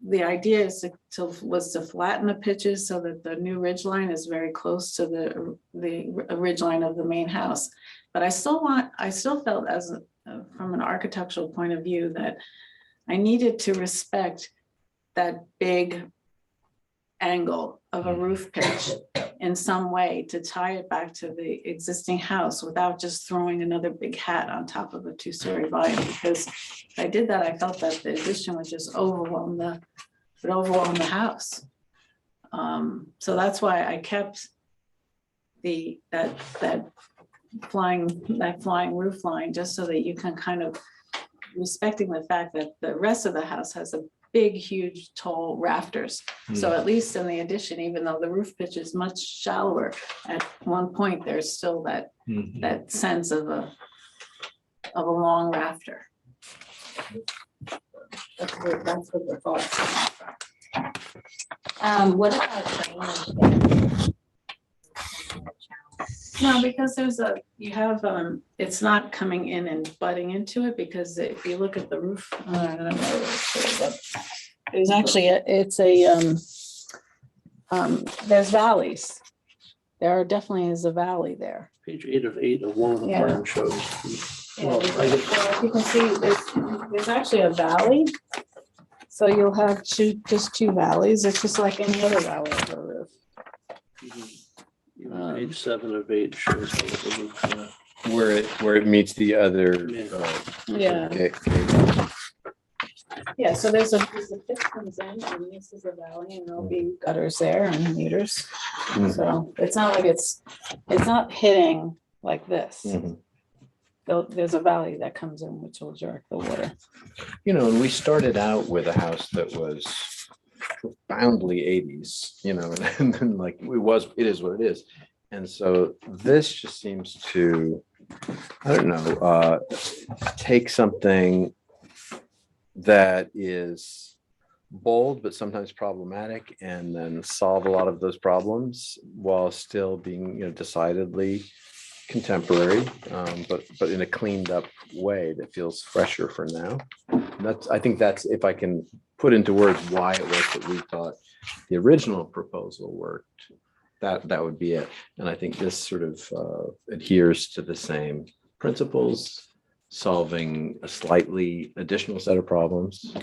the idea is was to flatten the pitches so that the new ridge line is very close to the ridge line of the main house. But I still felt from an architectural point of view that I needed to respect that big angle of a roof pitch in some way to tie it back to the existing house without just throwing another big hat on top of a two-story volume. Because if I did that, I felt that the addition would just overwhelm the house. So that's why I kept that flying roof line, just so that you can kind of, respecting the fact that the rest of the house has a big, huge, tall rafters. So at least in the addition, even though the roof pitch is much shallower, at one point, there's still that sense of a long rafter. That's what the thoughts. What about drainage? No, because it's not coming in and butting into it, because if you look at the roof, I don't know where it is, but there's actually, there's valleys. There definitely is a valley there. Page 8 of one of the Yeah. plans shows. Well, if you can see, there's actually a valley. So you'll have just two valleys. It's just like any other valley of a roof. Even page 7 of 8 shows how the roof, Where it meets the other. Yeah. Okay. Yeah, so there's a pit comes in, and this is a valley, and there'll be gutters there and meters. Mhm. So it's not like it's not hitting like this. Mhm. There's a valley that comes in which will direct the water. And we started out with a house that was profoundly 80s, and then like it is what it is. And so this just seems to, I don't know, take something that is bold but sometimes problematic, and then solve a lot of those problems while still being, decidedly contemporary, but in a cleaned up way that feels fresher for now. I think that's, if I can put into words why it was that we thought the original proposal worked, that would be it. And I think this sort of adheres to the same principles, solving a slightly additional set of problems.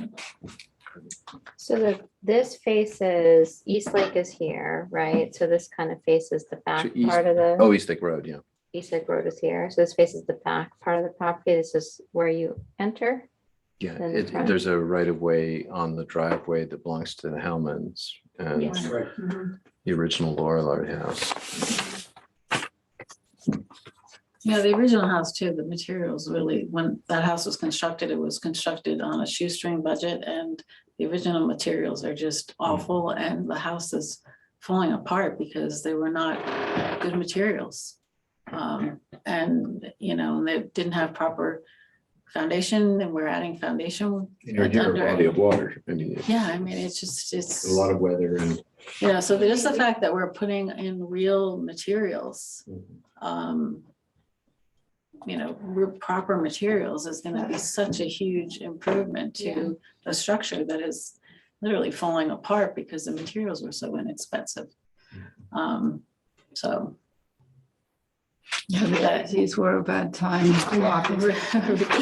So this faces, East Lake is here, right? So this kind of faces the back East- part of the, Oh, East Lake Road, yeah. East Lake Road is here. So this faces the back part of the property. This is where you enter. Yeah, In the front. there's a right of way on the driveway that belongs to the Hellmans and Yes. the original Lorillard house. Yeah, the original house too, the materials really, when that house was constructed, it was constructed on a shoestring budget, and the original materials are just awful, and the house is falling apart because they were not good materials. And they didn't have proper foundation, and we're adding foundation. You're near a under it. body of water. I mean, Yeah, I mean, it's a lot of weather and. so just the fact that we're putting in real materials, proper materials is going to be such a huge improvement to a structure that is literally falling apart because the materials were so inexpensive. So. Yeah, these were a bad time.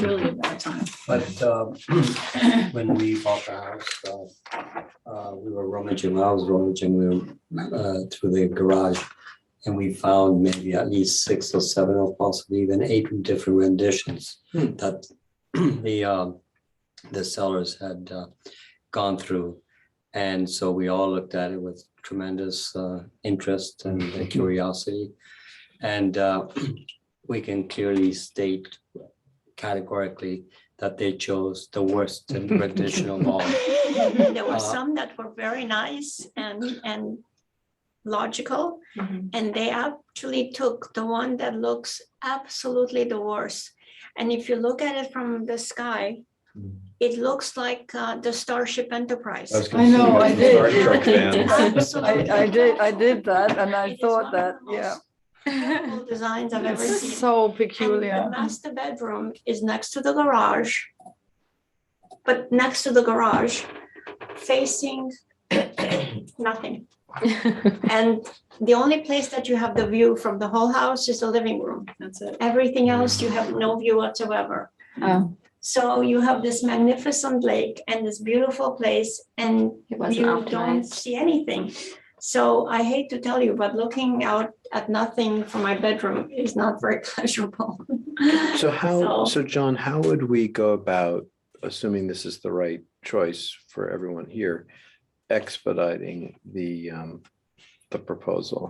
Really a bad time. But when we bought the house, we were rummaging, I was rummaging through the garage, and we found maybe at least 6 or 7 or possibly even 8 different renditions that the sellers had gone through. And so we all looked at it with tremendous interest and curiosity. And we can clearly state categorically that they chose the worst rendition of all. There were some that were very nice and logical, and they actually took the one that looks absolutely the worst. And if you look at it from the sky, it looks like the Starship Enterprise. I know, I did. Star Trek fan. Absolutely. I did that, and I It is thought one that, of the yeah. most beautiful designs I've ever It's seen. so And peculiar. the master bedroom is next to the garage. But next to the garage, facing nothing. And the only place that you have the view from the whole house is the living room. That's it. Everything else, you have no view whatsoever. Oh, So you have this magnificent lake and this beautiful place, and It wasn't you don't optimized. see anything. So I hate to tell you, but looking out at nothing from my bedroom is not very pleasurable. So John, how would we go about, assuming this is the right choice for everyone here, expediting the proposal?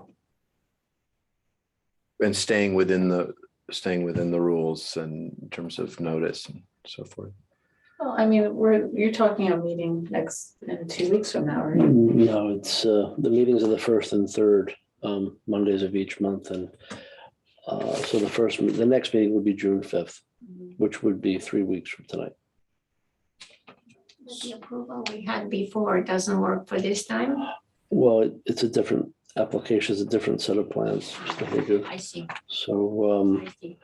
And staying within the rules and in terms of notice and so forth. Well, I mean, you're talking a meeting in 2 weeks from now, right? No, it's, the meetings are the first and third Mondays of each month, and so the next meeting would be June 5th, which would be 3 weeks from tonight. The approval we had before doesn't work for this time. Well, it's a different application, it's a different set of plans that they do. I see, So, I see.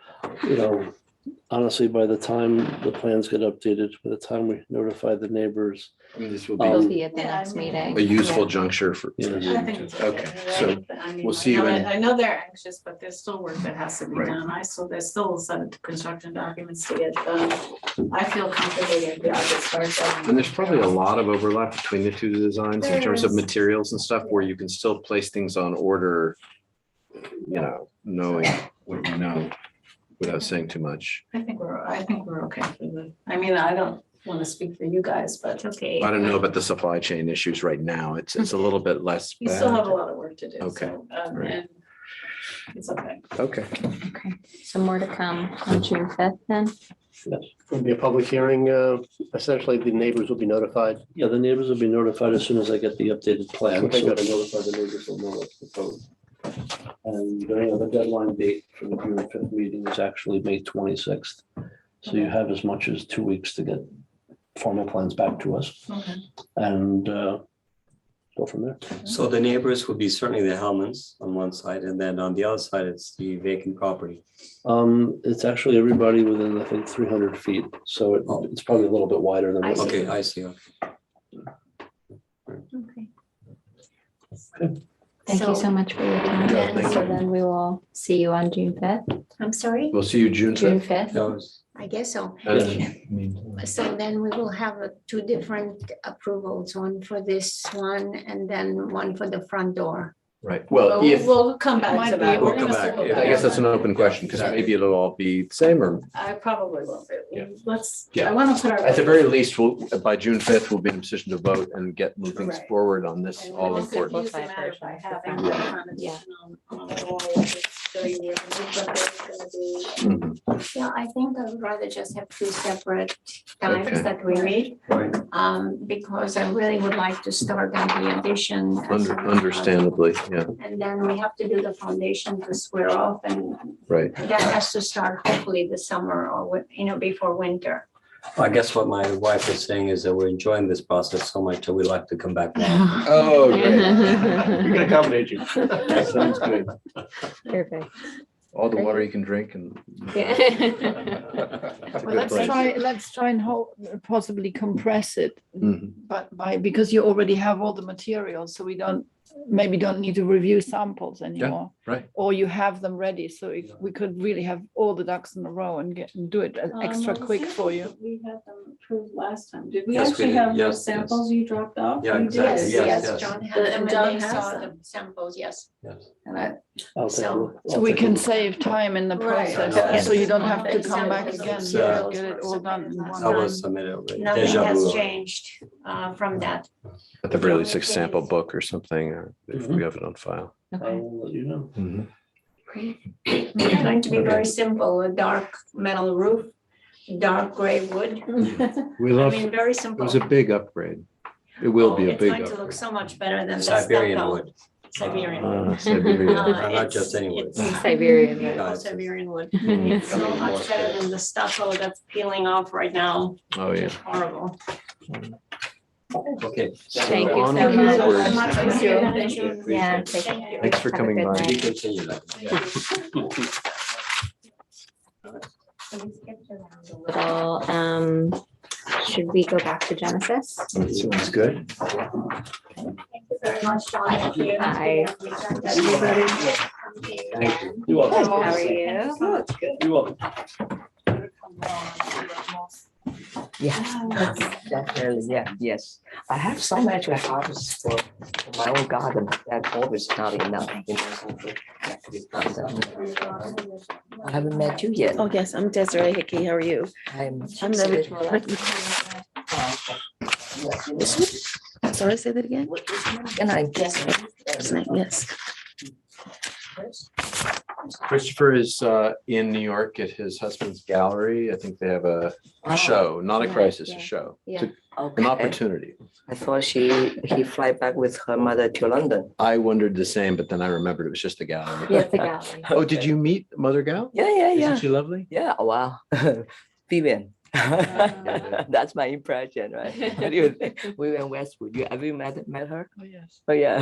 honestly, by the time the plans get updated, by the time we notify the neighbors, I mean, this will It'll be be at the Yeah, I next mean, meeting. a useful juncture for. Yeah. I think it's Okay, okay, so right? I mean, we'll see you in- I know they're anxious, but there's still work that has to be Right. done. There's still a set of construction documents to get done. I feel comfortable with the project starts. And there's probably a lot of overlap between the two designs in There terms of is. materials and stuff where you can still place things on order, knowing what you know without saying too much. I think we're okay with it. I mean, I don't want to speak for you guys, but It's okay. I don't know about the supply chain issues right now. It's a little bit less you still have a bad. lot of work to do. Okay, So, right. and it's okay. Okay, Okay, so more to come on June 5th then? Will be a public hearing. Essentially, the neighbors will be notified. yeah, the neighbors will be notified as soon as I get the updated plan. They So gotta notify the neighbors will know what's proposed. And the deadline date for the June 5th meeting is actually May 26th. So you have as much as 2 weeks to get formal plans back to us Okay. and go from there. So the neighbors would be certainly the Hellmans on one side, and then on the other side, it's the vacant property. It's actually everybody within, I think, 300 feet. So it's probably a little bit wider than. I what- see. Okay, I see. Okay. Okay. Thank you so much for your time. Yeah, thank So you. then we will see you on June 5th, I'm sorry, we'll see you June June 5th. 5th. That was- I guess so. And- So then we will have two different approvals, one for this one and then one for the front door. Right, well, if, We'll come back Might to be- that. We'll We're come gonna back, circle yeah. I guess that's an open question, because maybe it'll all be the same, or I probably will. Yeah. Let's, Yeah. I want to put our. at the very least, by June 5th, we'll be in a position to vote and get moving Right. forward on this And we all won't important. confuse the matter by having Yeah. the connotation on the wall, just show you where the movement is gonna be. Mhm. Yeah, I think I would rather just have two separate times Okay. that we meet. Right. Because I really would like to start on the addition. as soon as Understandably, yeah, possible. And then we have to do the foundation to square off, and right. that has to start hopefully this summer or before winter. I guess what my wife is saying is that we're enjoying this process so much that we like to come back more. Oh, We can accommodate you. Sounds good. Perfect. All the water you can drink and. Yeah. It's a Well, good place. let's try and possibly compress it, Mhm. but because you already have all the materials, so we maybe don't need to review samples anymore. right. Or you have them ready, so if we could really have all the ducks in a row and do it extra quick for you. We had them approved last time. Did we Yes, we actually did. have Yes, those samples you dropped off? Yeah, You did? exactly. Yes, Yes, yes. John The- had them and and John they has saw them. the samples, yes. Yes. And I, I'll take a So- look. So I'll we take a can look. save time in the Right. process, so you don't have to Yes. come back Yes. again, Yes. just get it all done in one I time. was submitted already. Nothing Deja has vu. changed from that. At the very The least, a only thing sample is- book or something, or if we have it on file. Oh. Mm-hmm. Okay. I'll let you know. It's going to be very simple, a dark metal roof, dark gray wood. We I love, mean, very it simple. was a big upgrade. It will be a It's big going to look upgrade. so much better than the Siberian stucco. wood. Siberian. Siberia. Not just any wood. It's Siberian wood. beautiful Siberian wood. Mm. It's so much better than the stucco that's peeling off right now. Oh, yeah. It's horrible. Okay. Thank you so Onward. much. Onward. Thank you. Yeah, Thank you. Thanks for Have a coming good by. night. We continue that. Little, should we go back to Genesis? Sounds good. Thank you very much, John. Thank you. Hi. Everybody. Thank you. You're welcome. How are you? You're welcome. Yeah, definitely, yeah, yes. I have some actual harvest for my own garden, that always not enough. You know, I haven't met you yet. Oh, yes, I'm Desiree Hickey. How are you? I'm the. Sorry, say that again? And I'm Yes. Christopher is in New York at his husband's gallery. I think they have a show, not a Right, crisis, a yeah. show. Yeah. It's an okay. opportunity. I thought he fly back with her mother to London. I wondered the same, but then I remembered it was just the gallery. Yeah, the gallery. Oh, did you meet Mother Gal? Yeah, yeah, Isn't yeah. she lovely? Yeah, wow. Vivian. That's my impression, right? What do you think? Vivian Westwood. You ever met her? Oh, yes. Oh, yeah.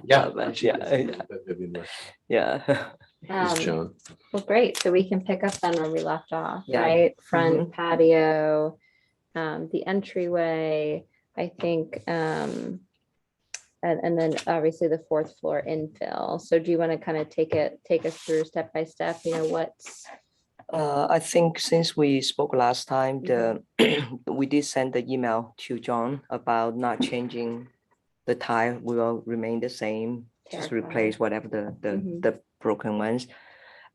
Yeah. yeah. Yeah. It's Joan. Well, great. So we can pick up then where we left off, Yeah. right? Front patio, the entryway, I think, and then obviously the fourth floor infill. So do you want to kind of take us through step by step, you know, what's, I think since we spoke last time, we did send the email to John about not changing the tile. Will remain the same. Just Terrifying. replace whatever Mhm. the broken ones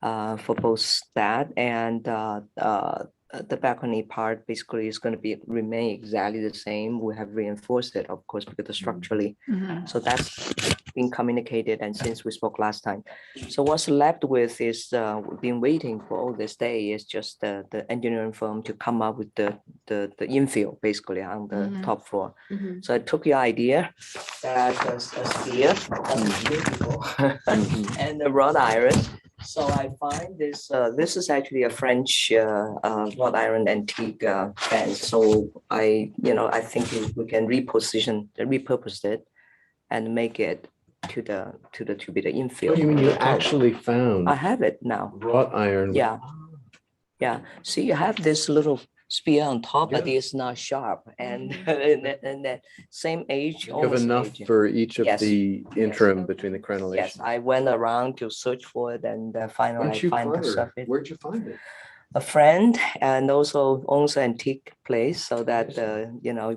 for both that and the balcony part basically is going to remain exactly the same. We have reinforced it, of course, because structurally. So that's been communicated, and since we spoke last time. So what's left with is we've been waiting for all this day is just the engineering firm to come up with the infill basically on the top floor. So I took your idea that a sphere that's beautiful and the wrought iron. So I find this this is actually a French wrought iron antique fence. So I think we can repurpose it and make it to be the infill. What do you mean you actually found I have it now. wrought iron? Yeah. Yeah. See, you have this little spear on top, but Yeah. it's not sharp. And and that same age. You have almost enough age. for each of Yes. the interim between the Yes, crenellation? I went around to search for it and finally Where'd I you find the find her? surface. Where'd you find it? A friend and also owns an antique place, so that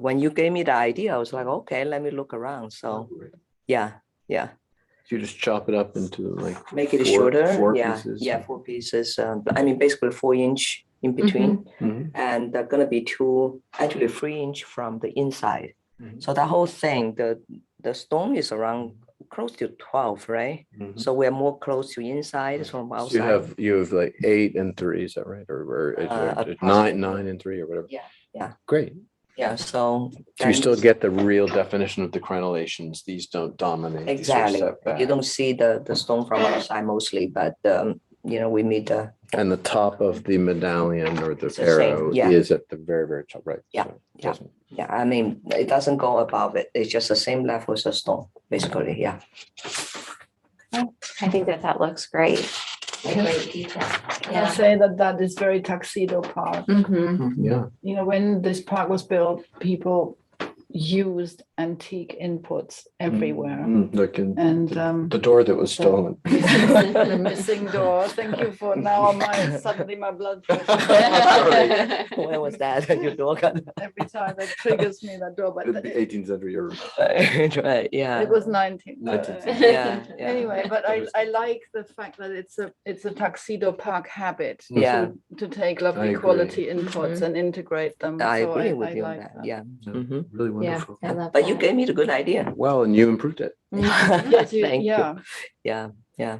when you gave me the idea, I was like, okay, let me look around. So yeah. You just chop it up into like Make it four- shorter. four Yeah, pieces. yeah, 4 pieces. I mean, basically 4-inch in between, Mhm. and they're gonna be 3-inch from the inside. Mhm. So that whole thing, the stone is around close to 12, right? Mhm. So we're more close to inside from So outside. you have like 8 and 3, is that right? Or approximately. 9 and 3 or whatever? Yeah, yeah. Great. Yeah, so. So you still then- get the real definition of the crenellations. These don't dominate. these are Exactly. set back. You don't see the stone from outside mostly, but we meet the, And the top of the medallion or the It's the same, arrow yeah. is at the very, very top, right? Yeah, So it yeah. doesn't- yeah, I mean, it doesn't go above it. It's just the same level as a stone, basically, yeah. I think that looks great. Great detail. I Yeah. say that is very tuxedo park. Mhm. Yeah. When this park was built, people used antique inputs everywhere. Look, in And the door that was stolen. the missing door. Thank you for now. Suddenly my blood pressure. When was that? Your door got. Every time it triggers me that door, but The 18th century. Or Right, yeah. it was 19. Yeah, yeah. Anyway, but I like the fact that it's a tuxedo park habit. Yeah. To take I lovely agree. quality inputs and integrate them. I So agree with you on like that, yeah. Mhm. Really Yeah, wonderful. I love But you that. gave me the good idea. Well, and you improved it. Yes, Thank you. yeah. Yeah, yeah.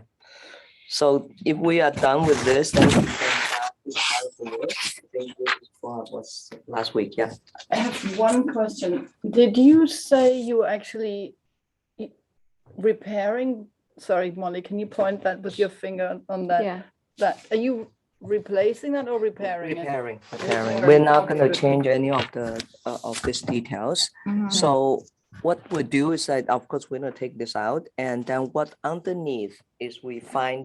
So if we are done with this, then we can start to start the work. I think this is what was last week, yeah. I have one question. Did you say you actually repairing, sorry, Molly, can you point that with your finger on that? Yeah. That, are you replacing that or repairing it? Repairing. Repairing, We're not gonna okay. change any of the, of these details. Mhm. So what we do is that, of course, we're gonna take this out, and then what underneath is we find,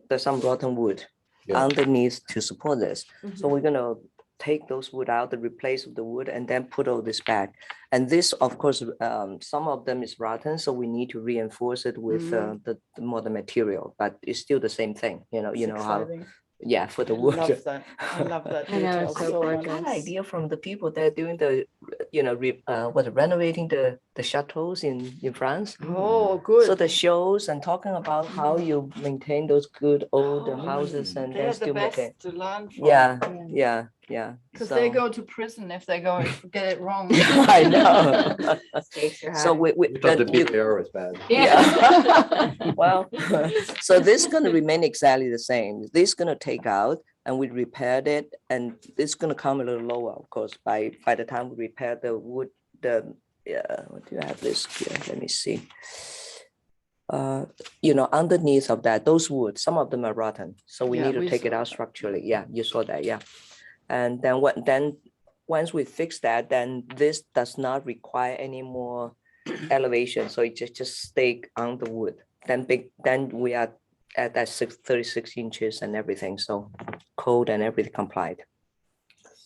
there's some rotten wood Yeah. underneath to support this. So we're gonna take those wood out, and replace with the wood, and then put all this back. And this, of course, some of them is rotten, so we need to reinforce it with the modern material, but it's still the same thing, you know It's how, exciting. yeah, for the I wood. love that. I love that I know, detail it's so so much. gorgeous. An idea from the people that are doing the, renovating the chateaus in France. Oh, good. So the shows and talking about how you maintain those good old houses and They're then the still maintain. best to learn from. Yeah. Because they So- go to prison if they go and get it wrong. I know. So we We thought the you- PPR was bad. Yeah. Well, so this is gonna remain exactly the same. This is gonna take out and we repaired it, and it's gonna come a little lower, of course, by the time we repair the wood, what do you have this here? Let me see. Underneath of that, those wood, some of them are rotten, so we Yeah, need to we take it saw out structurally. Yeah, you saw that, yeah. And then once we fix that, then this does not require any more elevation, so it just stay on the wood. Then we are at that 36 inches and everything, so code and everything complied.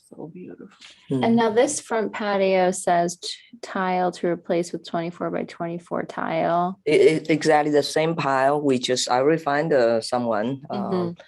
So beautiful. And now this front patio says tile to replace with 24 by 24 tile. It's exactly the same pile. I already find someone. Mhm.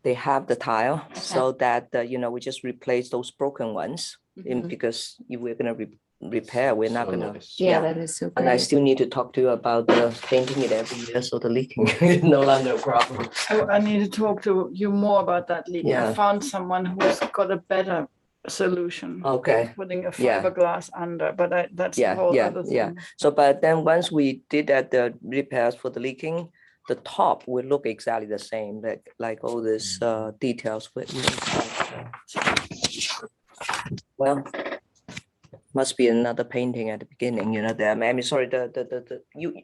They have the tile, so that we just replace those broken ones. Mhm. Because if we're gonna repair, we're not So gonna. nice. Yeah, that is so And I great. still need to talk to you about painting it every year, so the leaking is no longer a problem. I need to talk to you more about that, Lee. Yeah. I found someone who's got a better solution. Okay. Putting a Yeah. fiberglass under, but that's a Yeah, whole yeah, other yeah. thing. So, but then once we did the repairs for the leaking, the top will look exactly the same, like all these details. Well, must be another painting at the beginning, sorry,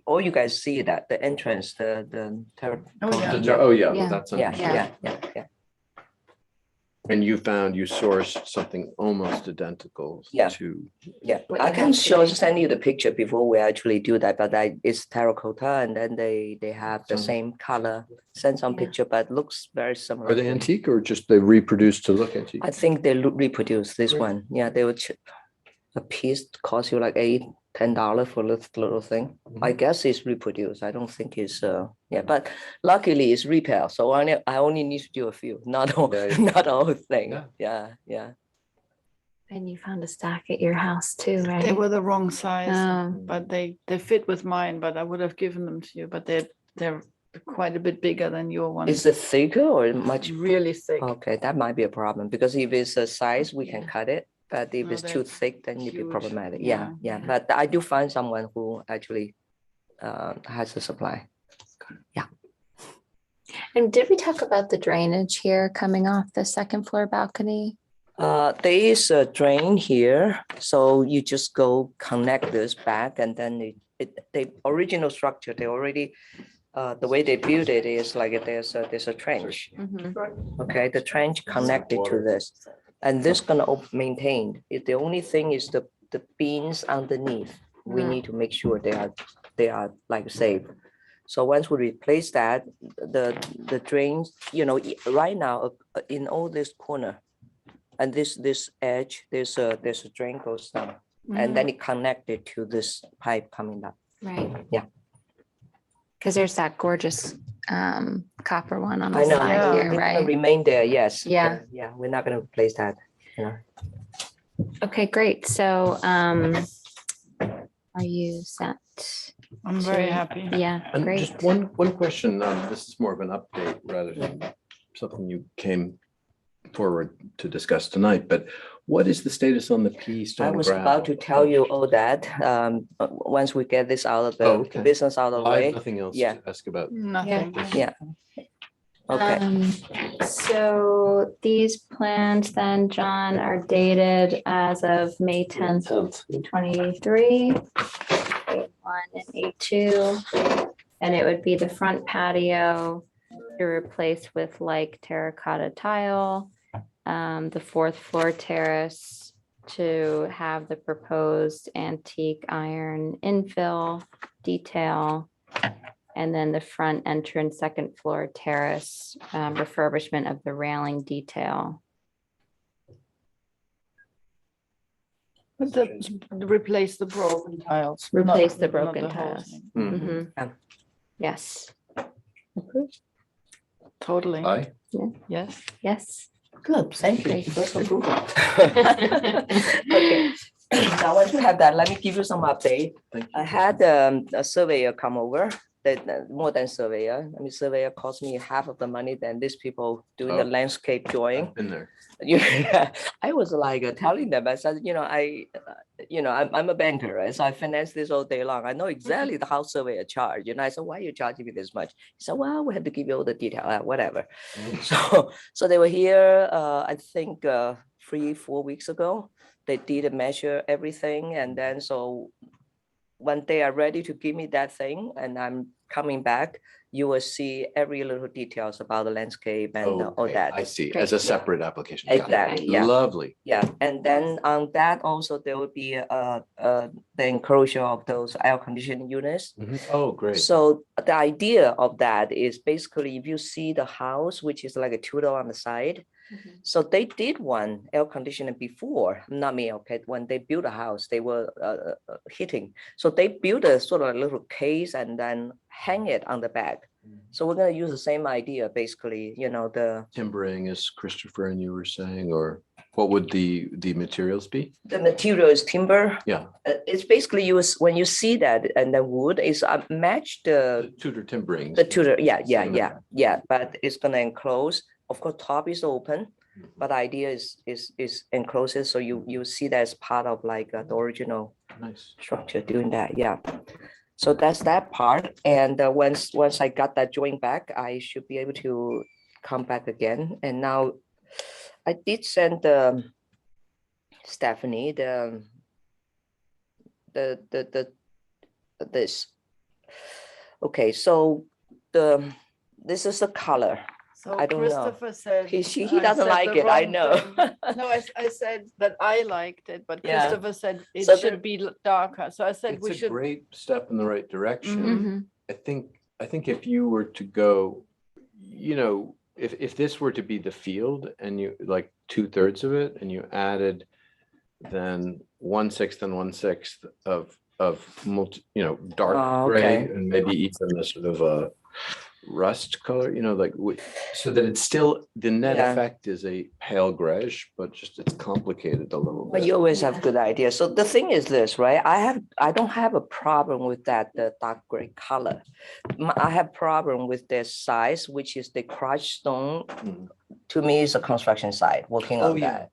all you guys see that, the entrance, the terracotta. yeah. Oh, yeah, Yeah. that's. Yeah, understood. yeah. And you sourced something almost identical Yeah. to. Yeah, What I you can have send you the picture before we actually do that, but it's terracotta, and then they have the Some- same color. Send some Yeah. picture, but looks very similar. Are they antique or just they reproduced to look antique? I think they reproduce this Really? one. Yeah, they would. A piece cost you like $8-10 for this little thing. I guess it's reproduced. I don't think it's but luckily it's repair. So I only need to do a few, not all, Yeah, yeah. not the whole thing. Yeah. Yeah. And you found a stack at your house too, right? They were the wrong size, Oh. but they fit with mine, but I would have given them to you, but they're quite a bit bigger than your one. Is it thicker or much? Really thick. Okay, that might be a problem because if it's a size, we can cut it. But if No, it's too they're thick, then it'd be huge. problematic. Yeah. Yeah. But I do find someone who actually has the supply. And did we talk about the drainage here coming off the second floor balcony? There is a drain here, so you just go connect this back, and then the original structure, they already, the way they build it is like there's a trench. Okay, the trench connected to this, and this gonna maintained. The only thing is the beams underneath. We Mm. need to make sure they are like safe. So once we replace that, the drains, right now in all this corner, and this edge, there's a drain goes down, and then it connected to this pipe coming up. Right. Yeah. Because there's that gorgeous copper one on I the know. side Yeah. here, It's gonna right? remain there, yes. Yeah. Yeah, we're not gonna replace that. Okay, great. So are you set? I'm very to- happy. Yeah, And great. just one question, this is more of an update rather than something you came forward to discuss tonight, but what is the status on the P I stone was gravel? about to tell you all that, once we get this out of the Oh, okay. business out of the I have way. nothing else Yeah. to ask about. Nothing. Yeah. Okay. So these plans then, John, are dated as of May 10th, 23. and A2. And it would be the front patio to replace with like terracotta tile. The fourth floor terrace to have the proposed antique iron infill detail. And then the front entrance, second floor terrace, refurbishment of the railing detail. But replace the broken tiles. Replace the not broken the whole tiles. thing. Mhm. Yeah. Yes, Totally, Aye. yes. yes. Good, thank you. Great. First approval. Okay, now once you have that, let me give you some update. Thank you. I had a surveyor come over, more than surveyor. I mean, surveyor cost me half of the money than these people doing the Oh. landscape drawing. I've been there. Yeah, I was like telling them, I said, I'm a banker, right? So I finance this all day long. I know exactly the house surveyor charge. I said, why are you charging me this much? He said, well, we have to give you all the detail, whatever. So they were here, I think 3-4 weeks ago. They did measure everything. And then so when they are ready to give me that thing and I'm coming back, you will see every little details about the landscape and all Okay, that. I see, Great. as a separate application. Got it. Exactly, yeah. Lovely. Yeah, and then on that also, there will be the enclosure of those air conditioning units. Mhm. Oh, great. So the idea of that is basically if you see the house, which is like a Tudor on the side. So they did one air conditioning before, not me, okay, when they built a house, they were heating. So they built a sort of a little case and then hang it on the back. So we're gonna use the same idea, basically, the Timbering, as Christopher and you were saying, or what would the materials be? the material is timber. Yeah. It's basically used when you see that, and the wood is matched The Tudor timbering. the Tudor, yeah. Similar. But it's gonna enclose. Of course, top is open, but the idea is encloses, so you see that as part of like the original Nice. structure doing that, yeah. So that's that part, and once I got that joint back, I should be able to come back again. And now I did send Stephanie this. Okay, so this is the color. So I don't know. Christopher said. He I doesn't said like the it, I wrong know. thing. No, I said that I liked it, but Yeah. Christopher said it So should be darker. So I said It's we a should. great step in the right direction. Mhm. I think if you were to go, if this were to be the field and you like 2/3 of it and you added then 1/6 and 1/6 of dark Oh, gray okay. and maybe even a sort of a rust color, so that it's still, the net Yeah. effect is a pale grayish, but just it's complicated a little But bit. you always have good ideas. So the thing is this, right? I don't have a problem with that, the dark gray color. I have problem with their size, which is the crushed stone. Mhm. To me, is a construction site, working Oh, on yeah. that.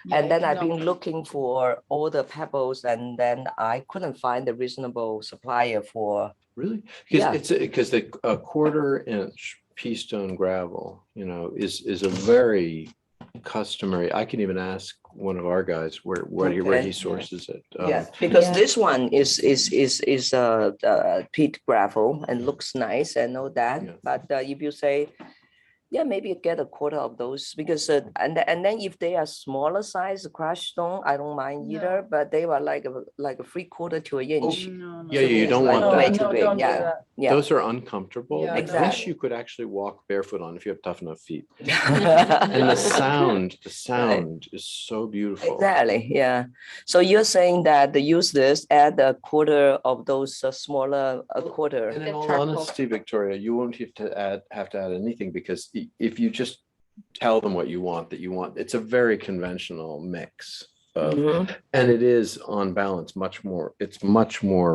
Yeah, And you then I've cannot- been looking for all the pebbles, and then I couldn't find a reasonable supplier for. Really? Yeah. Because the a 1/4-inch pea stone gravel, is a very customary. I can even ask one of our guys where Okay. he sources it. Yeah, because Yeah. this one is peat gravel and looks nice and all that. Yeah. But if you say, yeah, maybe get a 1/4 of those, because and then if they are smaller size crushed stone, I don't mind either. No. But they were like a 3/4 to an inch. No, no. Yeah, you it's don't like want way that. too No, big, don't do yeah. that. Yeah. Those are uncomfortable. Yeah, Like Exactly. this, you could actually walk barefoot on if you have tough enough feet. And the sound is so beautiful. Exactly, yeah. So you're saying that they use this, add a 1/4 of those smaller, a 1/4. And in all charcoal. honesty, Victoria, you won't have to add anything, because if you just tell them what you want, it's a very conventional mix of, Mhm. and it is on balance it's much more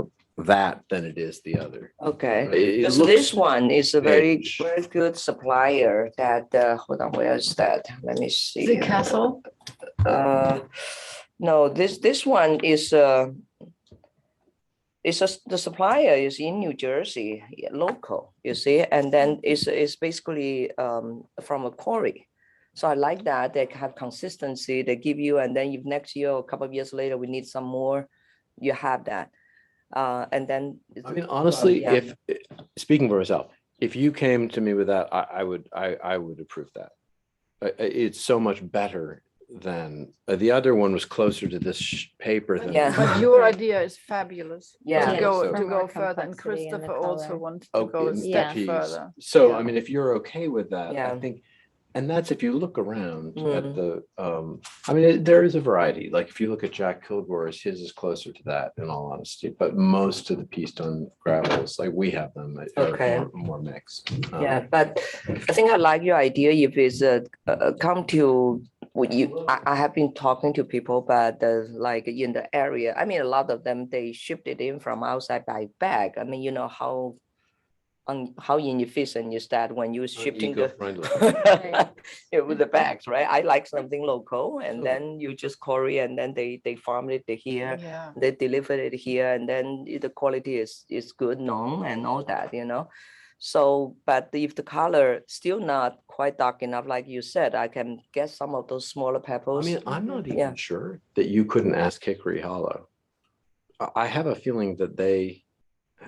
that than it is the other. Okay. It Because looks this one is a very, beige. very good supplier that, hold on, where is that? Let me see. The castle? No, this one is, the supplier is in New Jersey, local, you see, and then it's basically from a quarry. So I like that. They have consistency. They give you, and then if next year or a couple of years later we need some more, you have that. And then. I mean, honestly, yeah. if, speaking for myself, if you came to me with that, I would approve that. It's so much better than, the other one was closer to this paper than. Yeah. But your idea is fabulous. Yeah. To go, So- to For more go further, and complexity in the Christopher also color. wants to Oh, go a in step piece. further. So, Yeah. I mean, if you're okay with that, Yeah. I think, and that's if you look around at Mm. the, I mean, there is a variety. Like if you look at Jack Kilgore's, his is closer to that in all honesty, but most of the Peastone gravels, like we have them, are Okay. more mixed. Yeah, but I think I like your idea if it's come to what you, I have been talking to people, but like in the area, I mean, a lot of them, they shipped it in from outside by bag. I mean, you know, how inefficient is that when you're shifting the Eco-friendly. yeah, with the bags, right? I like something local, and Totally. then you just quarry, and then they farm it here, Yeah. they deliver it here, and then the quality is good, known, and all that, you know. So, but if the color still not quite dark enough, like you said, I can get some of those smaller I pebbles. mean, I'm not even Yeah. sure that you couldn't ask Hickory Hollow. I have a feeling that they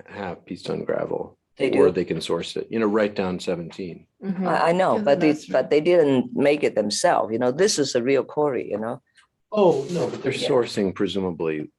have Peastone gravel. They Or do. they can source it, you know, right down 17. Mhm. I know, Isn't but that it's, but they didn't make it themselves, you know, this is a real quarry, you know. Oh, no, but they're Yeah. sourcing presumably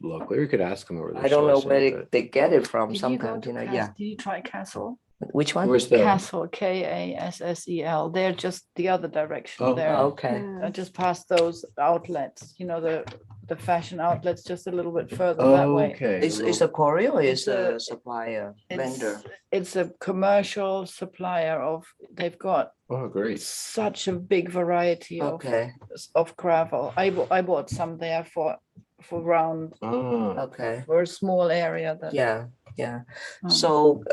locally. You could ask them where they're I don't know sourcing where it. they get it from Did you go sometimes, to you know, Cas- yeah. Did you try Castle? Which one? Where's the? Castle, Kassel. They're just the other direction Oh. there. Okay, I just passed those outlets, you know, the fashion outlets just a little bit further that Oh, way. okay. is a quarry or is It's a- a supplier, vendor? It's a commercial supplier of, they've got Oh, great. such a big variety Okay, of gravel. I bought some there for round, Ah, okay, for a small area that. yeah, yeah. um, So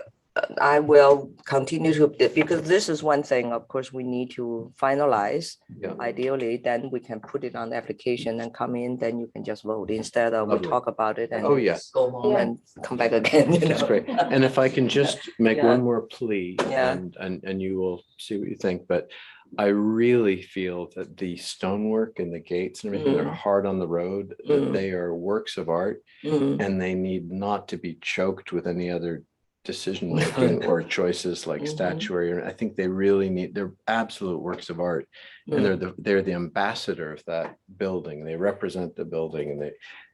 I will continue to, because this is one thing, of course, we need to finalize. Yeah. Ideally, then we can put it on the application and come in, then you can just vote instead of we Lovely. talk about it and Oh, yeah. go home Yeah. and come back again, you that's know. great. And if I can just make Yeah. one more plea, Yeah. and you will see what you think, but I really feel that the stonework and the gates and everything are hard on the road, that Mm. they are works of art, Mhm. and they need not to be choked with any other decision making or choices like Mhm. statuary. I think they really need, they're absolute works of art, and they're the ambassador of that building. They represent the building, and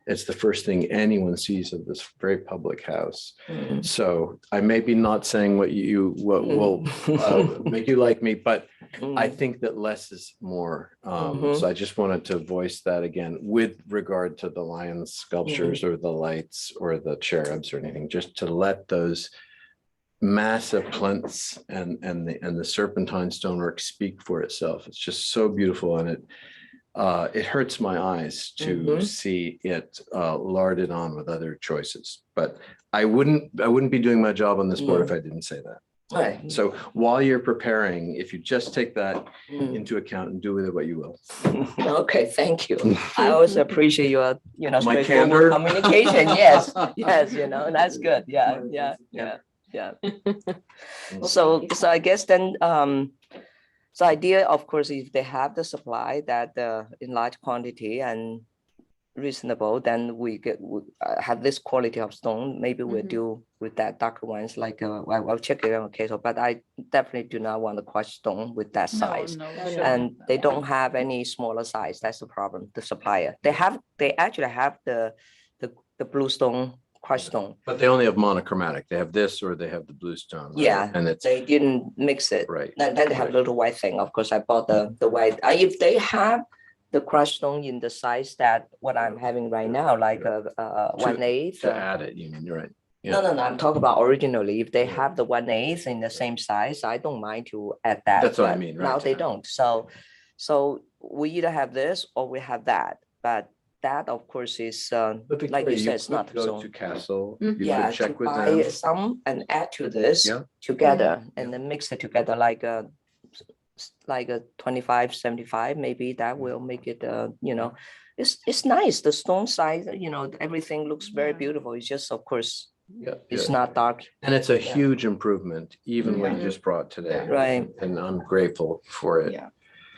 it's the first thing anyone sees of this very public house. Mm. So I may be not saying what will make you like me, but I Mm. think that less is more. Mhm. So I just wanted to voice that again with regard to the lion sculptures or the lights or the cherubs or anything, just to let those massive plinths and the serpentine stonework speak for itself. It's just so beautiful, and it hurts my eyes to Mhm. see it larded on with other choices. But I wouldn't be doing my job on this board if I didn't say that. Right. So while you're preparing, if you just take that Mm. into account and do with it what you will. Okay, thank you. I always appreciate your, you know, My straightforward candor. communication. Yes, yes, you know, that's good. Yeah, yeah. So I guess then, so idea, of course, if they have the supply that in large quantity and reasonable, then we have this quality of stone. Maybe we'll Mhm. do with that darker ones, like I'll check it on case, but I definitely do not want the crushed stone with that size. No, no. And they don't have any smaller size. That's the problem, the supplier. They actually have the blue stone, crushed stone. But they only have monochromatic. They have this or they have the bluestone. right? Yeah, And it's they didn't mix it. right. Then they have right. little white thing. Of course, I bought the white. If they have the crushed stone in the size that what I'm having right now, like a 1/8. To add it, you mean, you're right. No, I'm talking about originally. If they have the 1/8 in the same size, I don't mind to add that. That's what I but mean, Now right, they yeah. don't. So we either have this or we have that. But that, of course, is But like Victoria, you said, it's could not go so. to Castle. Mhm. You Yeah, could check to with buy them. some and add to this Yeah. together and Yeah. then mix it together like a 25, 75, maybe that will make it, you know, it's nice. The stone size, you know, everything looks very Yeah. beautiful. It's just, of course, Yeah, it's yeah. not dark. And it's a Yeah. huge improvement, even what you Yeah. just brought today. Right. And I'm grateful for it. Yeah,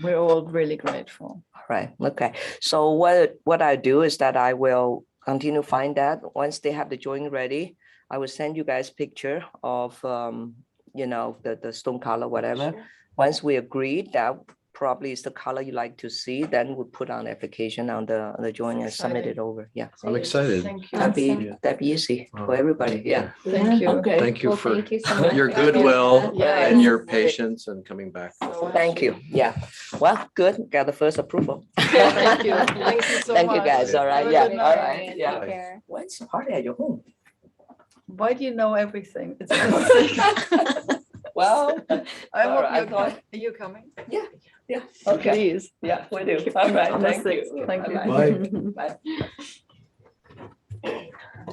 we're all really grateful. Right. Okay. So what I do is that I will continue find that. Once they have the drawing ready, I will send you guys picture of, the stone color, whatever. Once we agree that probably is the color you like to see, then we'll put on application on the drawing and submit it over. Yeah. I'm excited. Thank you. That'd be easy for everybody. Yeah. Thank you. Okay. Thank you Well, for thank you so much your for doing goodwill that. Yeah. and your patience and coming back. Thank you. Yeah. Well, good. Got the first approval. Thank you. Thank you so Thank you much. guys. All right. Have a Yeah. good All night. right. Take Yeah. care. When's the party at your home? Why do you know everything? It's Well, I All hope right, I you're thought- coming. Are you coming? yeah. Okay. Please. Yeah, we do. All right. On the Thank you. 6th. Thank you. Bye-bye. Bye.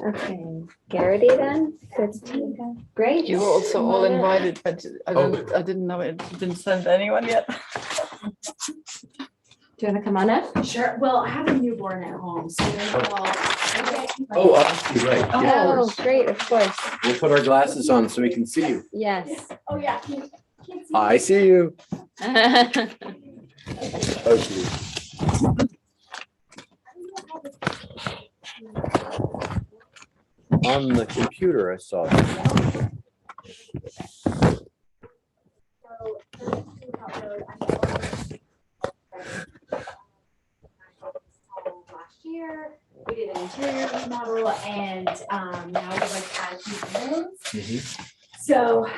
Okay, Garrity then, Christina, great. You were also Come all on in. invited, but I didn't know it had been sent to anyone yet. Do you want to come on up? Sure. Well, I have a newborn at home, so Oh, obviously, right. Yeah. Oh, great, of course, We'll put our glasses on so we can see you. yes. Oh, yeah. Can't see. I see you. Okay. On the computer, I saw that. Last year, we did an interior remodel and now we'd like to add a few windows. Mhm. So, when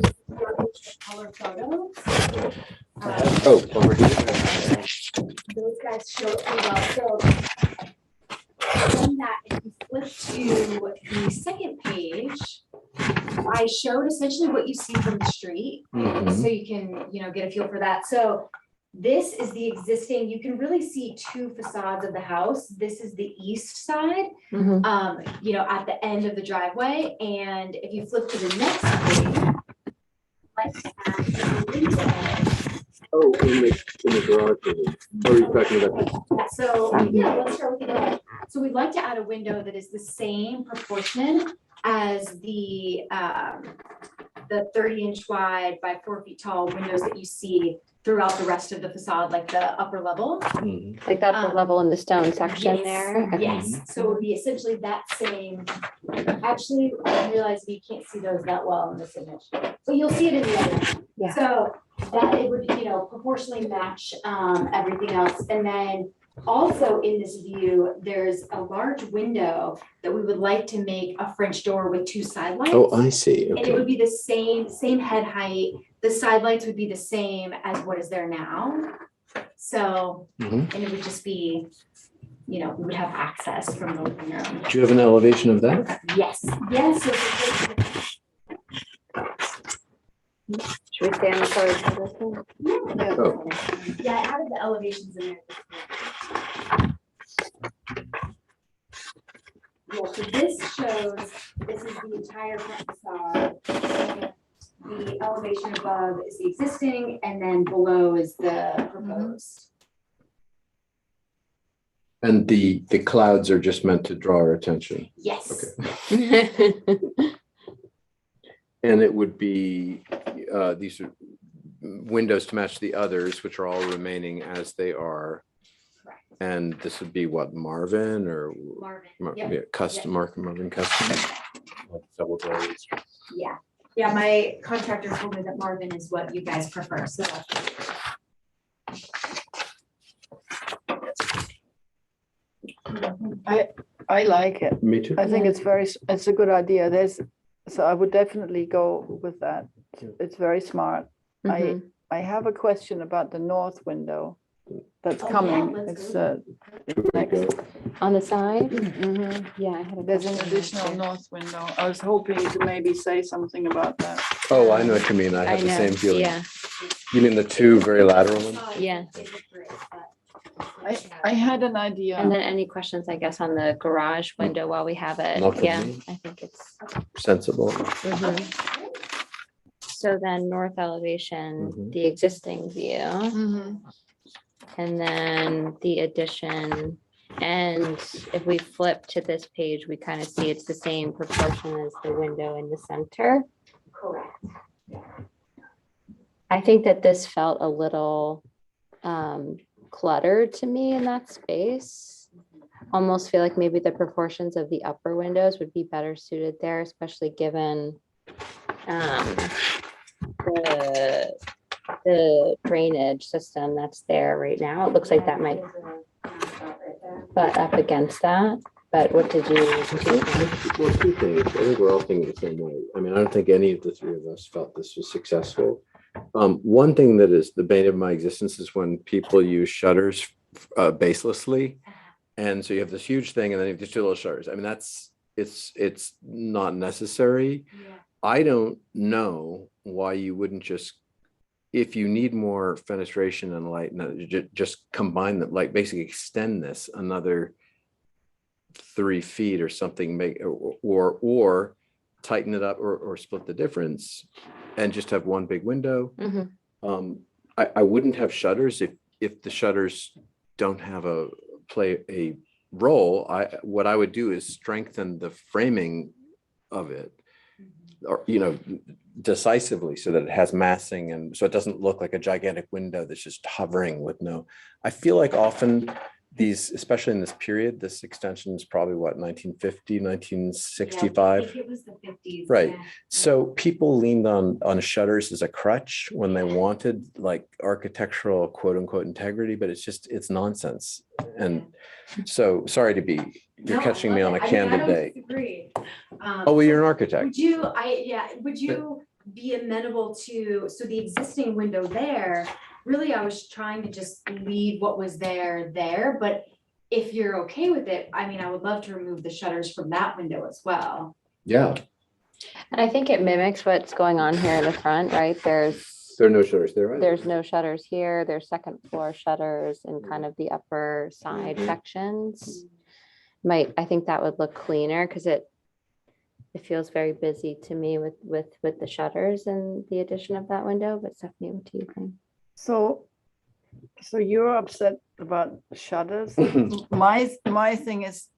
I did the color photos. Oh, over here. Those guys show it pretty well, so. From that, if you flip to the second page, I showed essentially what you see from the street. Mhm. So you can, get a feel for that. So this is the existing, you can really see two facades of the house. This is the east side, Mhm. at the end of the driveway. And if you flip to the next page, like, the window. Oh, in the garage. What are you talking about? So, let's start with the garage. So we'd like to add a window that is the same proportion as the 30-inch wide by 4 feet tall windows that you see throughout the rest of the facade, like the upper level. Mhm. Like the upper level in the stone section Yes, there. Okay. Yes, so it would be essentially that same, actually, I realize we can't see those that well in this image, but you'll see it in the other. Yeah. So that it would, proportionally match everything else. And then also in this view, there's a large window that we would like to make a French door with two side lights. Oh, I see. And it Okay. would be the same head height. The side lights would be the same as what is there now. So, Mhm. and it would just be, we would have access from the living room. Do you have an elevation of that? Yes, yes. So it's Should we stay on the colors for this one? Oh. yeah, I added the elevations in there. Yeah, so this shows, this is the entire front facade. And the elevation above is the existing, and then below is the proposed. And the clouds are just meant to draw our attention. Yes. And it would be, these are windows to match the others, which are all remaining as they are. Correct. And this would be what, Marvin or? Marvin, yep. Yeah, custom, Marvin Custom. Double glazed. Yeah, yeah, my contractor told me that Marvin is what you guys prefer, so. I like it. Me too. I think it's a good idea. So I would definitely go with that. It's very smart. Mhm. I have a question about the north window that's Oh, yeah, coming. let's It's go. next. On the side? Mhm. Yeah, I had a There's an question additional about north window. I was hoping to maybe say something about that. Oh, I know what you mean. I that. have the know, same feeling. Yeah, You mean the two very lateral ones? Yeah. I had an idea. and then any questions, I guess, on the garage window while we have it? Not for Yeah, me. I think it's. Sensible. Mhm. So then north elevation, Mhm. the existing view, and then the addition. And if we flip to this page, we kind of see it's the same proportion as the window in the center. Correct. I think that this felt a little cluttered to me in that space. Almost feel like maybe the proportions of the upper windows would be better suited there, especially given the drainage system that's there right now. It looks like that might butt up against that, but what did you think? Well, two things. I think we're all thinking the same way. I mean, I don't think any of the three of us felt this was successful. One thing that is the bane of my existence is when people use shutters baselessly. And so you have this huge thing and then you have these two little shutters. I mean, it's not necessary. Yeah. I don't know why you wouldn't just, if you need more fenestration and light, just combine them, like basically extend this another 3 feet or something, make or tighten it up or split the difference and just have one big window. Mhm. I wouldn't have shutters if the shutters don't have play a role. What I would do is strengthen the framing of it, or decisively, so that it has massing and so it doesn't look like a gigantic window that's just hovering with no. I feel like often these, especially in this period, this extension is probably what, 1950, 1965. Yeah, I think it was the 50s. Right. yeah. So people leaned on shutters as a crutch when they wanted like architectural quote unquote integrity, but it's nonsense. And so sorry to be, you're No, I catching me love on a it. I mean, I candid don't day. disagree. Oh, well, you're an So architect. would you be amenable to, so the existing window there, really, I was trying to just leave what was there, but if you're okay with it, I mean, I would love to remove the shutters from that window as well. Yeah, And I think it mimics what's going on here in the front, right? there are no shutters there, right? There's no shutters here. There's second floor shutters in kind of the upper side sections. I think that would look cleaner because it feels very busy to me with the shutters and the addition of that window. But Stephanie, what do you think? So you're upset about shutters. My thing is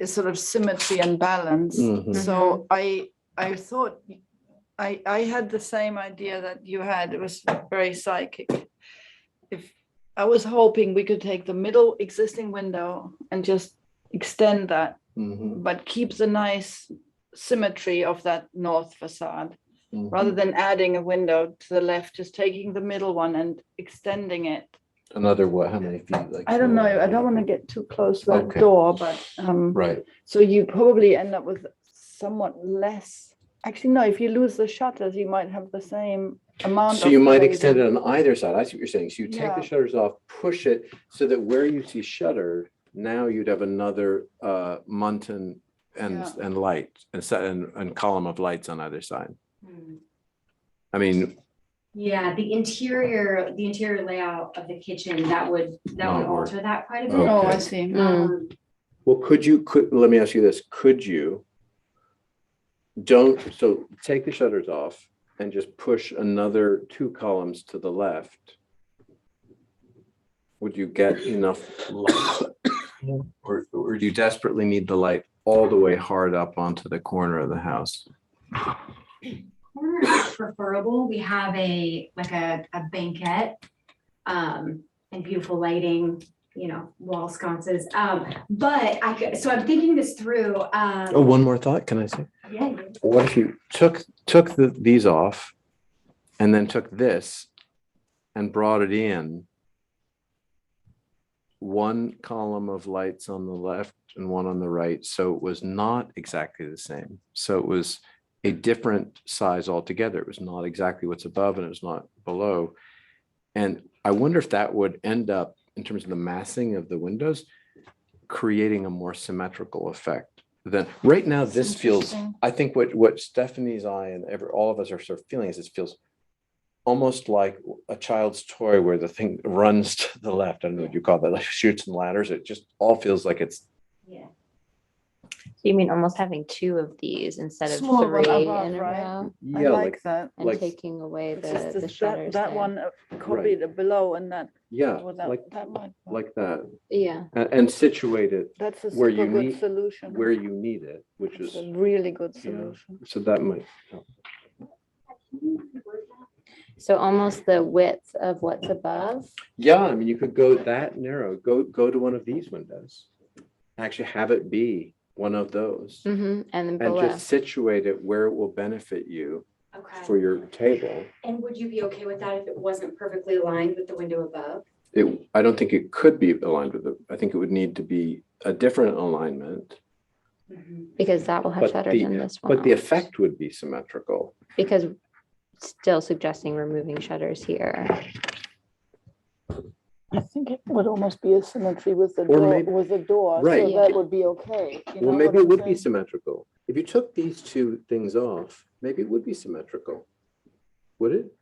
sort of symmetry and balance. Mhm. So I thought I had the same idea that you had. It was very psychic. If I was hoping we could take the middle existing window and just extend that, Mhm. but keep the nice symmetry of that north facade. Mhm. Rather than adding a window to the left, just taking the middle one and extending it. Another what, how many feet? Like I don't know, I don't want to get too close to that Okay. door, but Right. so you probably end up with somewhat less. Actually, no, if you lose the shutters, you might have the same amount. So you might glazing. extend it on either side. I see what you're saying. So you take the Yeah. shutters off, push it so that where you see shutter, now you'd have another muntin and light and column of lights on either side. I mean, Yeah, the interior layout of the kitchen, that would Not work. alter that quite a bit. Okay. Oh, I see. well, let me ask you this, so take the shutters off and just push another 2 columns to the left. Would you get enough light? Or do you desperately need the light all the way hard up onto the corner of the house? Corner is preferable. We have a banquette, and beautiful lighting, wall sconces. But so I'm thinking this through. Oh, one more thought, can I say? Yeah. What if you took these off and then took this and brought it in? 1 column of lights on the left and 1 on the right. So it was not exactly the same. So it was a different size altogether. It was not exactly what's above and it was not below. And I wonder if that would end up, in terms of the massing of the windows, creating a more symmetrical effect. Then right now, this feels, I think what Stephanie's eye and all of us are sort of feeling is it feels almost like a child's toy where the thing runs to the left. I don't know what you call that, like shoots and ladders. It just all feels like it's. Yeah. So you mean almost having 2 of these instead of Small one 3 above, in a right? row I Yeah, like that. and like- taking away It's just the that shutters there? one copied below and that. Yeah, without like that one. that, Yeah. and situate it That's a where super you good need- solution. where you need it, which It's is, a really good solution. so that might help. So almost the width of what's above. Yeah, I mean, you could go that narrow, go to one of these windows. Actually have it be one of those And then and below. just situate it where it will benefit you Okay. for your table. And would you be okay with that if it wasn't perfectly aligned with the window above? I don't think it could be aligned with it. I think it would need to be a different alignment, Because that will have but shutters in this one. but the effect would be symmetrical. Because still suggesting removing shutters here. I think it would almost be a symmetry with the Or door, maybe- with the door, Right. so that would be okay. you Well, know maybe what it would I'm be saying? symmetrical. If you took these two things off, maybe it would be symmetrical. Would it?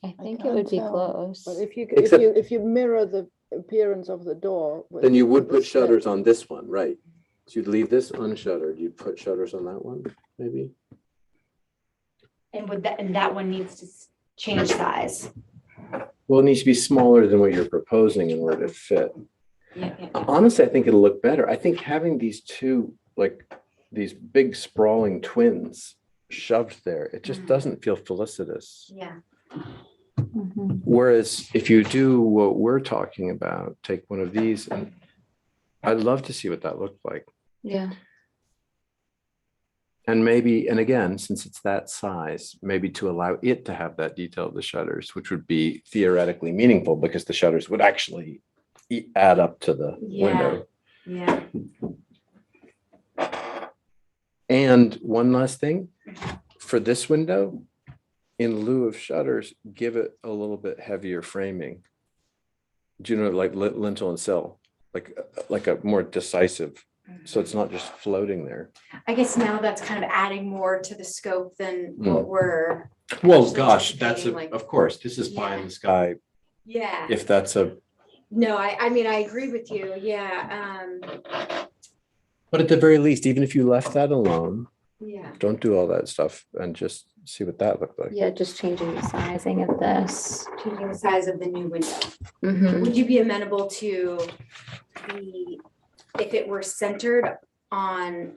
I I think it can't would be tell, close. But if you, Except- if you mirror the appearance of the door. with- Then you would with the put slit, shutters on this one, right? So you'd leave this unshuttered. You'd put shutters on that one, maybe? And that one needs to change size. Well, it needs to be smaller than what you're proposing in order to fit. Yeah. Honestly, I think it'll look better. I think having these two, like, these big sprawling twins shoved there, it just doesn't feel felicitous. Yeah. Whereas if you do what we're talking about, take one of these, and I'd love to see what that looked like. Yeah. And maybe, and again, since it's that size, maybe to allow it to have that detail of the shutters, which would be theoretically meaningful because the shutters would actually add up to the window. Yeah. And one last thing, for this window, in lieu of shutters, give it a little bit heavier framing. Do you know, like lintel and sill, like a more decisive, so it's not just floating there. I guess now that's kind of adding more to the scope than what we're. Well, actually gosh, that's anticipating, of course, this is pie in the sky. Yeah. If that's No, I mean, I agree with you. Yeah. but at the very least, even if you left that alone, Yeah. don't do all that stuff and just see what that looked like. Yeah, just changing the sizing of this. Changing the size of the new window. Mhm. Would you be amenable to if it were centered on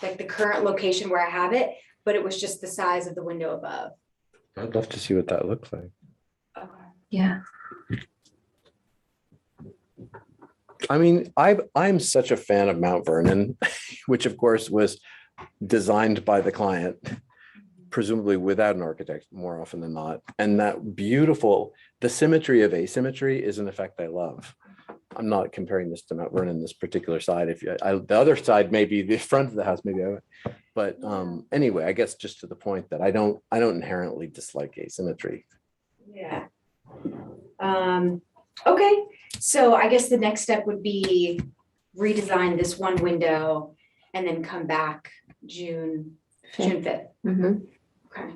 like the current location where I have it, but it was just the size of the window above? I'd love to see what that looks like. Yeah. I mean, I'm such a fan of Mount Vernon, which of course was designed by the client, presumably without an architect more often than not. And that beautiful, the symmetry of asymmetry is an effect I love. I'm not comparing this to Mount Vernon, this particular side. If the other side, maybe the front of the house, maybe I would. But anyway, I guess just to the point that I don't inherently dislike asymmetry. Yeah. Okay, so I guess the next step would be redesign this one window and then come back June 5th. Mhm. Okay.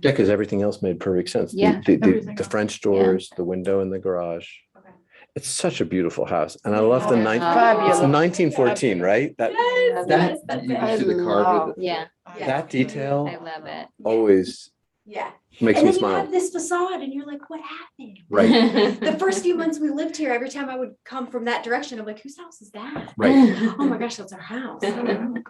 Yeah, because everything else made perfect sense. Yeah, everything The else. French doors, the window in the garage. Okay. It's such a beautiful house. And I love the Yeah. it's Fabulous. 1914, right? That Yes, that that's you it. see the carved, Yeah, Yeah. that detail I love it. always Yeah. makes And me then you have smile. this facade and you're like, what happened? Right, The first few months we lived here, every time I would come from that direction, I'm like, whose house is that? right. Oh my gosh, that's our house.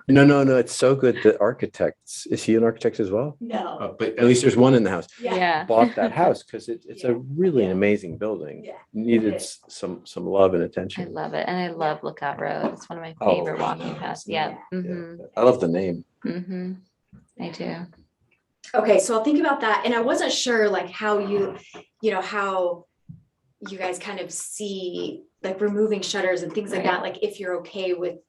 No, it's so good that architects, is he an architect as well? No. But at least there's one in the house, Yeah. bought that house because it's a really Yeah. amazing building. Yeah. Needed is. some love and I attention. love it. And I love Lookout Road. It's one of my Oh, favorite walking paths. Yeah. Yeah. Mhm. I love the name. Mhm. I do. Okay, so I'll think about that. And I wasn't sure like how how you guys kind of see like removing shutters and things like Right. that, like if you're okay with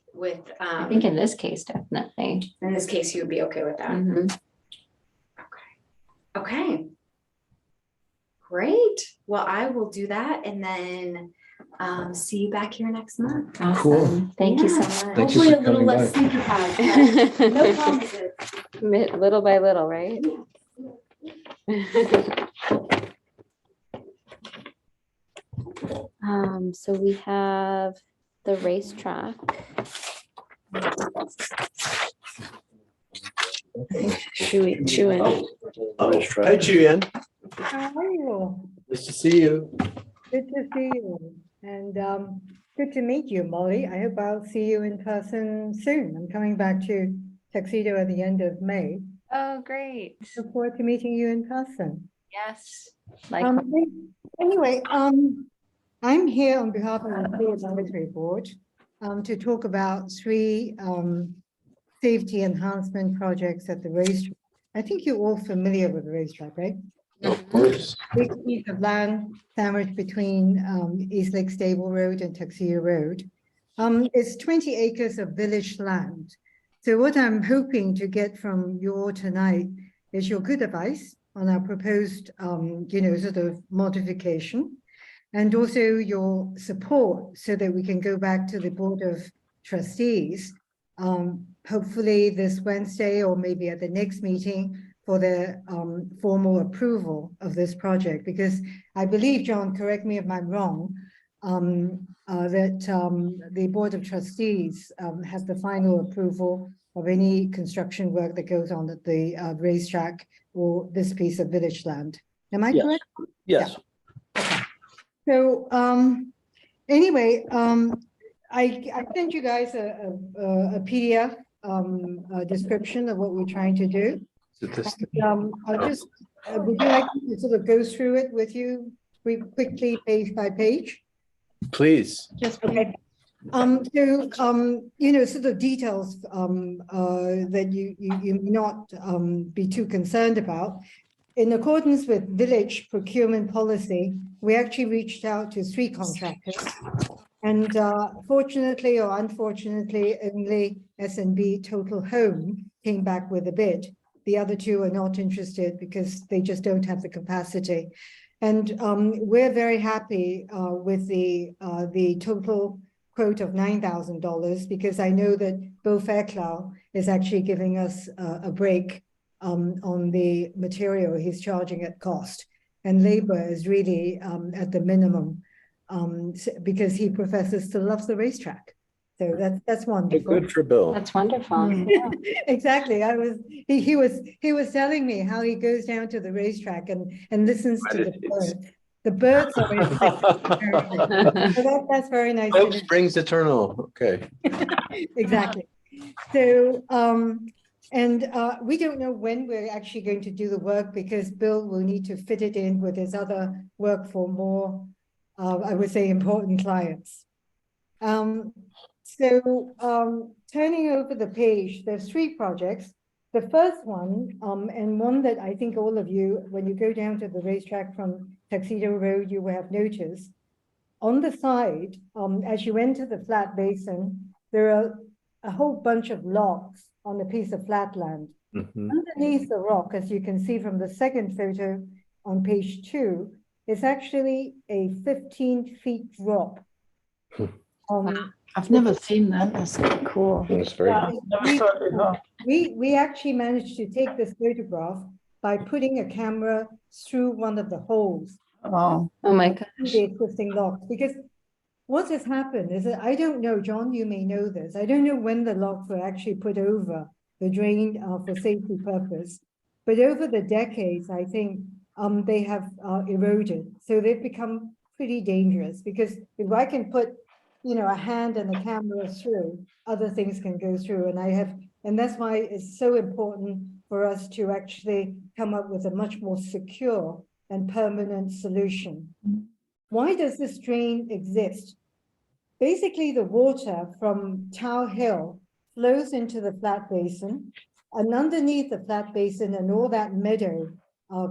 I think in this case, definitely. in this case, you would be okay with that. Mhm. Okay. Great. Well, I will do that and then see you back here next month. Cool. Awesome. Thank you so Yeah. much. Thank you Hopefully for a little coming less by. sleepy time. but No promises. Little by little, right? So we have the racetrack. Chew in. Hi, Julian. How are you? Nice to see you. Good to see you. And good to meet you, Molly. I hope I'll see you in person soon. I'm coming back to Tuxedo at the end of May. Oh, great. Look forward to meeting you in person. Yes. Like, Anyway, I'm here on behalf of the Field Advisory Board to talk about three safety enhancement projects at the racetrack. I think you're all familiar with the racetrack, right? Of course. Big piece of land sandwiched between East Lake Stable Road and Tuxedo Road. It's 20 acres of village land. So what I'm hoping to get from you all tonight is your good advice on our proposed, sort of modification, and also your support so that we can go back to the Board of Trustees, hopefully this Wednesday or maybe at the next meeting for the formal approval of this project. Because I believe, John, correct me if I'm wrong, that the Board of Trustees has the final approval of any construction work that goes on at the racetrack or this piece of village land. Am I Yes. correct? Yes. So anyway, I sent you guys a PDF description of what we're trying to do. I'll just, would you like me to sort of go through it with you quickly, page by page? Please. Just okay. Sort of details that you may not be too concerned about. In accordance with village procurement policy, we actually reached out to 3 contractors. And fortunately or unfortunately, only S&B Total Home came back with a bid. The other 2 are not interested because they just don't have the capacity. And we're very happy with the total quote of $9,000 because I know that Beau Fairclough is actually giving us a break on the material he's charging at cost. And labor is really at the minimum because he professes to love the racetrack. So that's wonderful. Good for Bill. that's wonderful. Exactly. He was telling me how he goes down to the racetrack and listens to the birds. The birds are so that's very nice. Hope springs eternal. Okay. Exactly. So we don't know when we're actually going to do the work because Bill will need to fit it in with his other work for more, I would say, important clients. Turning over the page, there's 3 projects. The first one, and one that I think all of you, when you go down to the racetrack from Tuxedo Road, you will have noticed. On the side, as you enter the flat basin, there are a whole bunch of logs on a piece of flat land. Underneath the rock, as you can see from the second photo on page 2, is actually a 15-feet drop. I've never seen that. That's so cool. That's very We actually managed to take this photograph by putting a camera through one of the holes. Oh my God. The existing logs, because what has happened is that I don't know, John, you may know this. I don't know when the logs were actually put over the drain for safety purpose, but over the decades, I think they have eroded. So they've become pretty dangerous because if I can put a hand and a camera through, other things can go through. And that's why it's so important for us to actually come up with a much more secure and permanent solution. Why does this drain exist? Basically, the water from Tower Hill flows into the flat basin, and underneath the flat basin and all that meadow,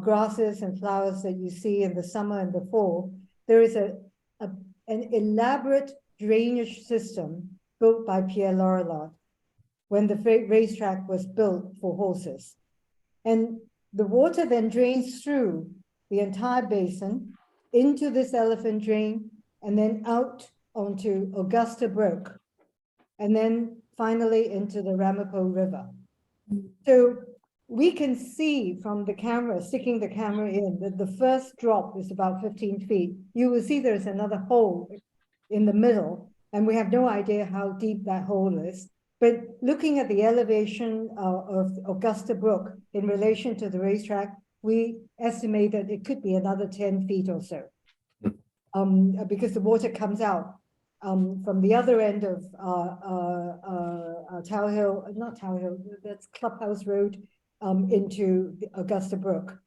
grasses and flowers that you see in the summer and the fall, there is an elaborate drainage system built by Pierre Lorillard when the racetrack was built for horses. And the water then drains through the entire basin into this elephant drain and then out onto Augusta Brook and then finally into the Ramapo River. So we can see from the camera, sticking the camera in, that the first drop is about 15 feet. You will see there's another hole in the middle, and we have no idea how deep that hole is. But looking at the elevation of Augusta Brook in relation to the racetrack, we estimate that it could be another 10 feet or so. Because the water comes out from the other end of Tower Hill, not Tower Hill, that's Clubhouse Road, into the Augusta Brook.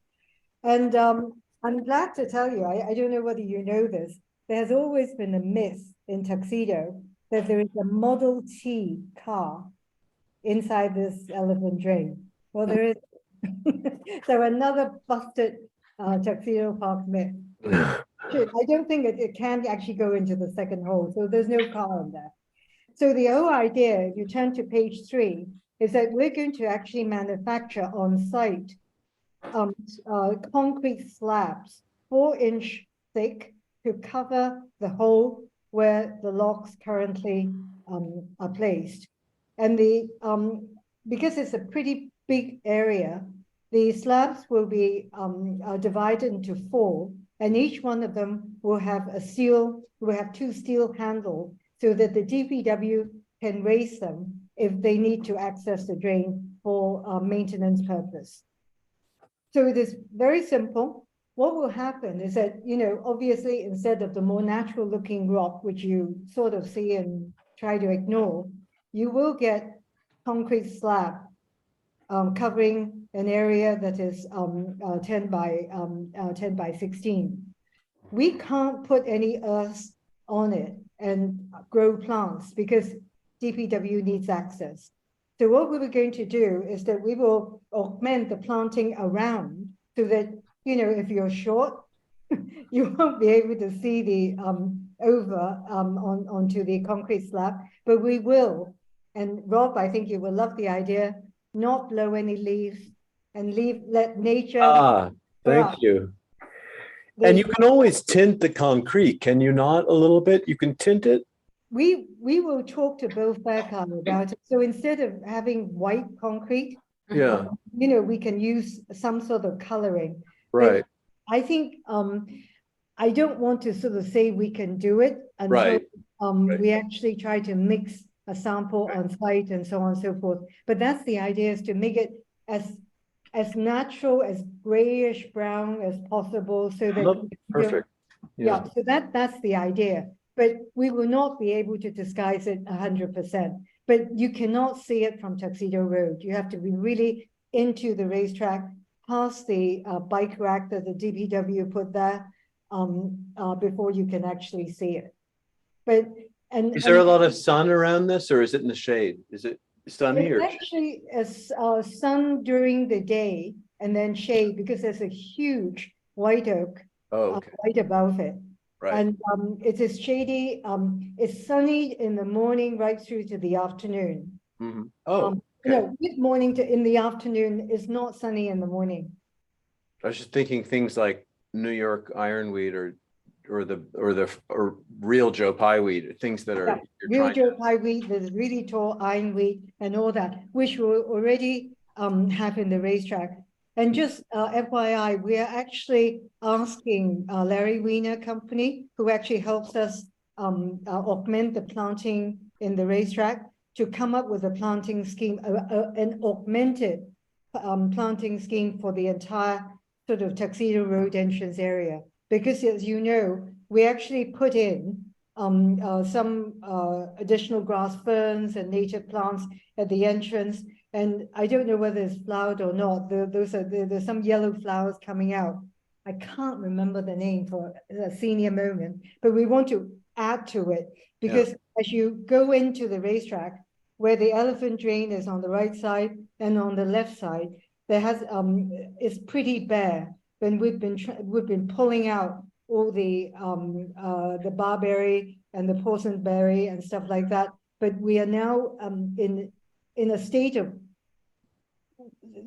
And I'm glad to tell you, I don't know whether you know this, there has always been a myth in Tuxedo that there is a Model T car inside this elephant drain. Well, there is. So another busted Tuxedo Park myth. I don't think it can actually go into the second hole, so there's no car in there. So the whole idea, if you turn to page 3, is that we're going to actually manufacture on site concrete slabs 4-inch thick to cover the hole where the locks currently are placed. And the because it's a pretty big area, the slabs will be divided into 4, and each one of them will have will have 2 steel handles so that the DPW can raise them if they need to access the drain for maintenance purpose. So it is very simple. What will happen is that, obviously, instead of the more natural looking rock, which you sort of see and try to ignore, you will get concrete slab covering an area that is 10 by 16. We can't put any earth on it and grow plants because DPW needs access. So what we were going to do is that we will augment the planting around so that, if you're short, you won't be able to see the onto the concrete slab, but we will. And Rob, I think you will love the idea, not blow any leaves and let nature. Thank you. And you can always tint the concrete, can you not, a little bit? You can tint it? We will talk to Bill Fairclough about it. So instead of having white concrete, Yeah. We can use some sort of coloring. Right. But I think I don't want to sort of say we can do it until we actually try to mix a sample on site and so on and so forth. But that's the idea, is to make it as natural, as grayish brown as possible, so that perfect. Yeah, so that's the idea. But we will not be able to disguise it 100%. But you cannot see it from Tuxedo Road. You have to be really into the racetrack, past the bike rack that the DPW put there, before you can actually see it. But Is there a lot of sun around this, or is it in the shade? Is it sunny or? It's actually sun during the day and then shade, because there's a huge white oak right above it. Right. And it is shady. It's sunny in the morning right through to the afternoon. Mm-hmm. Mid morning to in the afternoon is not sunny in the morning. I was just thinking things like New York ironweed or real Joe Pye weed, things that are real Joe Pye weed, there's really tall ironweed and all that, which we already have in the racetrack. And just FYI, we are actually asking Larry Wiener Company, who actually helps us augment the planting in the racetrack, to come up with a planting scheme, an augmented planting scheme for the entire sort of Tuxedo Road entrance area. Because as you know, we actually put in some additional grass ferns and native plants at the entrance. And I don't know whether it's flowered or not. There's some yellow flowers coming out. I can't remember the name for a senior moment, but we want to add to it, because as you go into the racetrack, where the elephant drain is on the right side and on the left side, it's pretty bare. When we've been pulling out all the barberry and the porcelainberry and stuff like that, but we are now in a state of,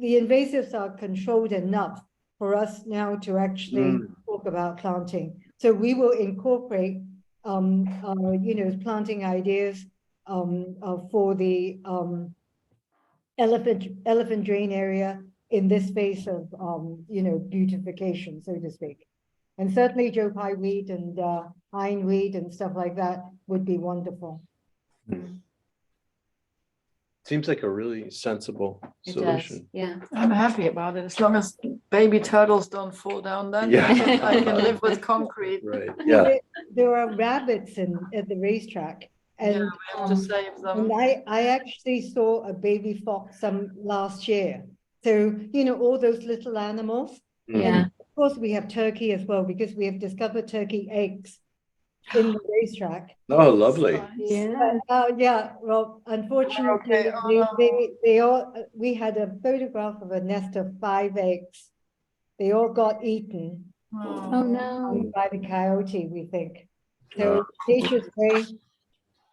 the invasives are controlled enough for us now to actually talk about planting. So we will incorporate, planting ideas for the elephant drain area in this phase of, beautification, so to speak. And certainly Joe Pye weed and ironweed and stuff like that would be wonderful. Seems like a really sensible solution. Yeah. I'm happy about it, as long as baby turtles don't fall down, then Yeah. I can live with concrete. Right. Yeah. There are rabbits at the racetrack. And we have to save them. And I actually saw a baby fox last year. So, all those little animals. Yeah. course, we have turkey as well, because we have discovered turkey eggs in the racetrack. Oh, lovely. Yeah, yeah, well, unfortunately, Okay, oh they all, we had a photograph of a nest of 5 eggs. They all got eaten Oh, no. by the coyote, we think. So nature's way,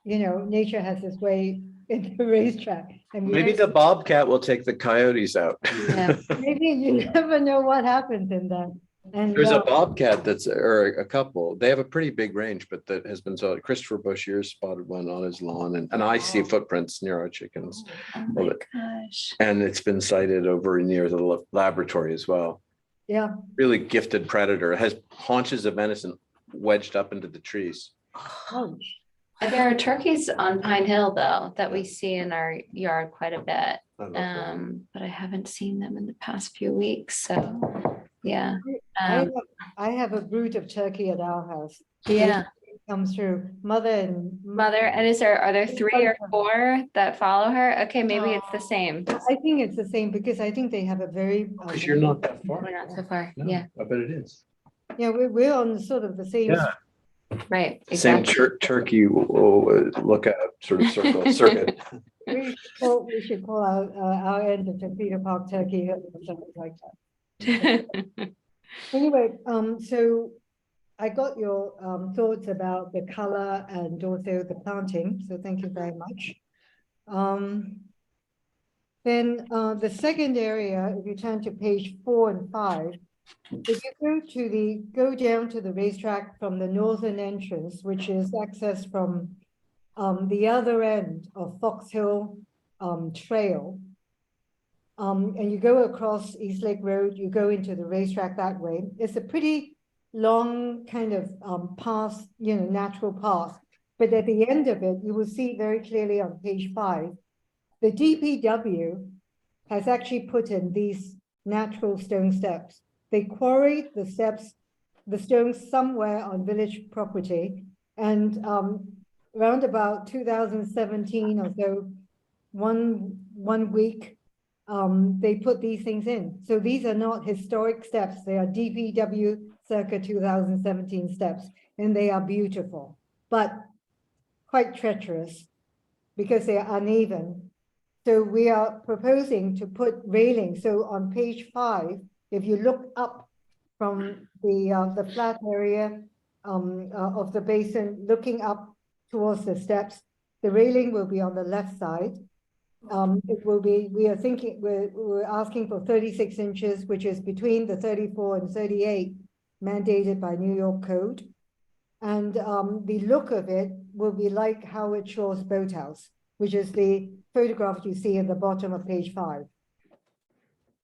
nature has its way in the racetrack. And Maybe the bobcat will take the coyotes out. Yeah. maybe you never know what happens in that. And There's a bobcat or a couple, they have a pretty big range, but that has been sold. Christopher Bushier's spotted one on his lawn and I see footprints near our chickens. Oh my gosh. And it's been sighted over near the laboratory as well. yeah, Really gifted predator. It has haunches of venison wedged up into the trees. oh, There are turkeys on Pine Hill though, that we see in our yard quite a bit. I love that. But I haven't seen them in the past few weeks, so, yeah. I have a brood of turkey at our house. Yeah, Comes through mother and mother, and are there 3 or 4 that follow her? Okay, maybe it's the same. I think it's the same because I think they have a very. Because you're not that far. We're not so far, No, yeah, I bet it is. Yeah, we're on sort of the same. Yeah. right, Same exactly. turkey lookout sort of circuit. We should call our end of Peter Park Turkey or something like that. Anyway, so I got your thoughts about the color and also the planting, so thank you very much. Then the second area, if you turn to page 4 and 5, if you go down to the racetrack from the northern entrance, which is accessed from the other end of Fox Hill Trail, and you go across East Lake Road, you go into the racetrack that way. It's a pretty long kind of path, natural path. But at the end of it, you will see very clearly on page 5, the DPW has actually put in these natural stone steps. They quarried the stones somewhere on village property, and around about 2017 or so, one week, they put these things in. So these are not historic steps. They are DPW circa 2017 steps, and they are beautiful, but quite treacherous because they are uneven. So we are proposing to put railings. So on page 5, if you look up from the flat area of the basin, looking up towards the steps, the railing will be on the left side. It will be, we're asking for 36 inches, which is between the 34 and 38 mandated by New York code. And the look of it will be like Howard Shaw's boathouse, which is the photograph you see at the bottom of page 5.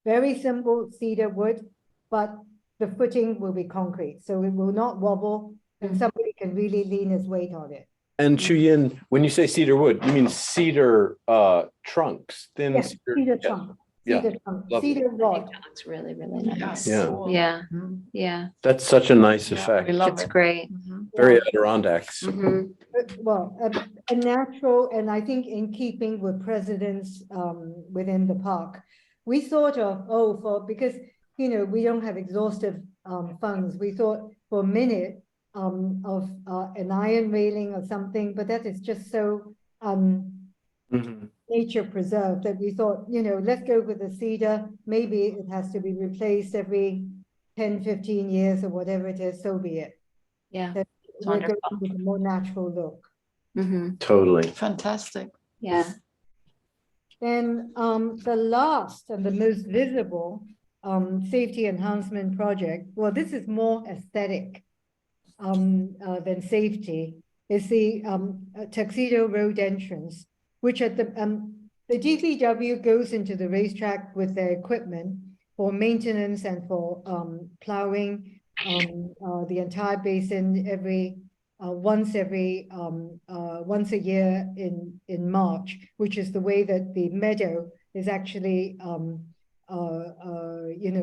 Very simple cedar wood, but the footing will be concrete, so it will not wobble, and somebody can really lean his weight on it. And Chu Yin, when you say cedar wood, you mean cedar trunks, thin Yes, cedar yeah. trunk, Yeah, cedar trunk, lovely. cedar I rod. think that looks really, really nice. Yeah. Yeah, yeah, That's such a nice We effect. love it's it. great. Very Adirondacks. Mhm. Well, a natural, and I think in keeping with precedents within the park, we thought of, because, we don't have exhaustive funds, we thought for a minute of an iron railing or something, but that is just so nature preserved that we thought, let's go with the cedar. Maybe it has to be replaced every 10, 15 years or whatever it is, so be it. Yeah, That it's we're going wonderful. with a more natural look. Totally. Fantastic. Yeah, Then the last and the most visible safety enhancement project, well, this is more aesthetic than safety, is the Tuxedo Road entrance, which at the DPW goes into the racetrack with their equipment for maintenance and for plowing the entire basin once a year in March, which is the way that the meadow is actually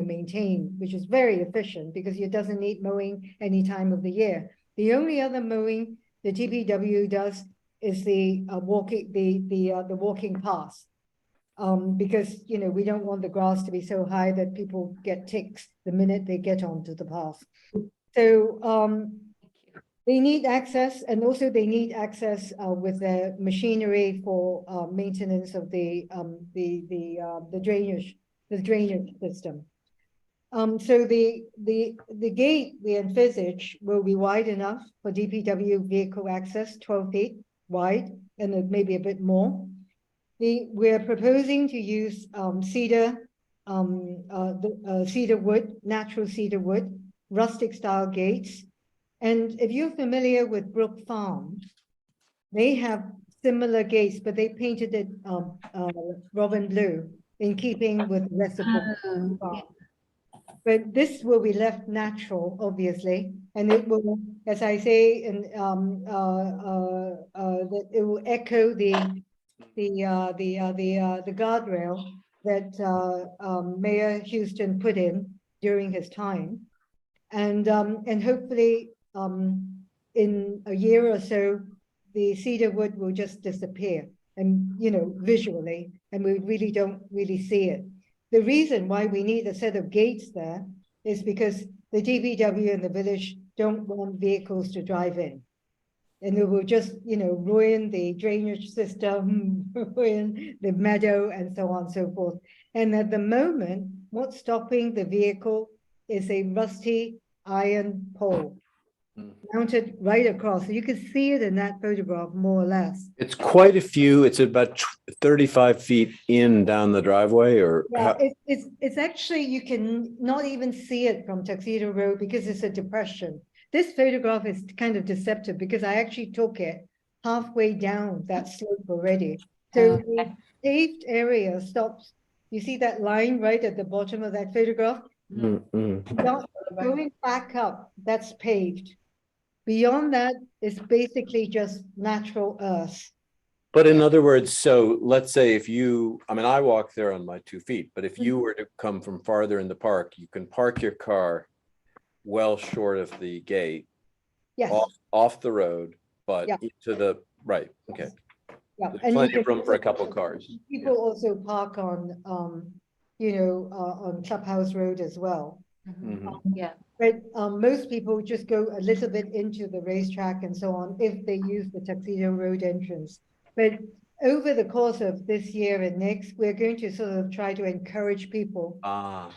maintained, which is very efficient because it doesn't need mowing any time of the year. The only other mowing the DPW does is the walking path. because, you know, we don't want the grass to be so high that people get ticks the minute they get onto the path. So they need access, and also they need access with their machinery for maintenance of the drainage system. So the gate we envisage will be wide enough for DPW vehicle access, 12 feet wide, and then maybe a bit more. We're proposing to use cedar, cedar wood, natural cedar wood, rustic style gates. And if you're familiar with Brook Farm, they have similar gates, but they painted it robin blue in keeping with the rest of Brook Farm. But this will be left natural, obviously, and it will, as I say, and that it will echo the guardrail that Mayor Houston put in during his time, and hopefully in a year or so, the cedar wood will just disappear, and you know, visually, and we really don't really see it. The reason why we need a set of gates there is because the DPW and the village don't want vehicles to drive in. And it will just, you know, ruin the drainage system, ruin the meadow, and so on and so forth. And at the moment, what's stopping the vehicle is a rusty iron pole mounted right across. So you can see it in that photograph, more or less. It's quite a few. It's about 35 feet in down the driveway, or Yeah, it's actually, you can not even see it from Tuxedo Road because it's a depression. This photograph is kind of deceptive because I actually took it halfway down that slope already. So the paved area stops. You see that line right at the bottom of that photograph? Going back up, that's paved. Beyond that, it's basically just natural earth. But in other words, so let's say if you, I mean, I walk there on my 2 feet, but if you were to come from farther in the park, you can park your car well short of the gate, Yes. off the road, but Yeah. into the, right, okay. Yeah. There's And plenty you of room can- for a couple cars. People also park on, you know, on Clubhouse Road as well. Mhm. Yeah. But most people just go a little bit into the racetrack and so on if they use the Tuxedo Road entrance. But over the course of this year and next, we're going to sort of try to encourage people the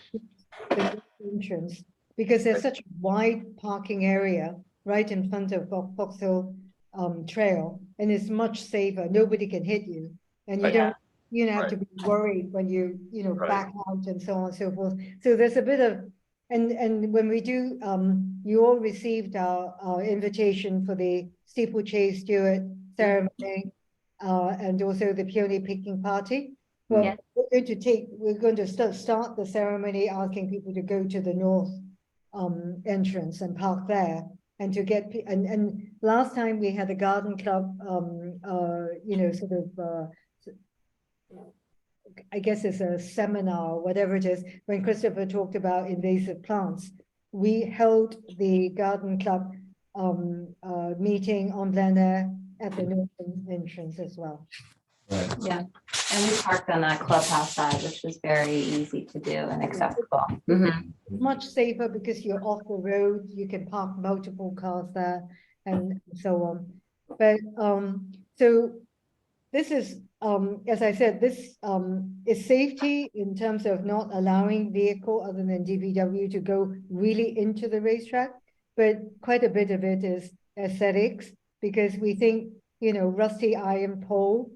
entrance, because there's such a wide parking area right in front of Fox Hill Trail, and it's much safer. Nobody can hit you, and you don't have to be worried when you know back out and so on and so forth. So there's a bit of and when we do, you all received our invitation for the steeplechase Stewart ceremony, and also the peony picking party. Well, Yeah. we're going to start the ceremony asking people to go to the north entrance and park there, and to get and last time we had a garden club, you know, sort of I guess it's a seminar, whatever it is, when Christopher talked about invasive plants. We held the garden club meeting on plein air at the northern entrance as well. Yeah, and we parked on that clubhouse side, which was very easy to do and accessible. Mhm. Much safer because you're off the road, you can park multiple cars there and so on. But so this is, as I said, this is safety in terms of not allowing vehicle other than DPW to go really into the racetrack, but quite a bit of it is aesthetics, because we think, you know, rusty iron pole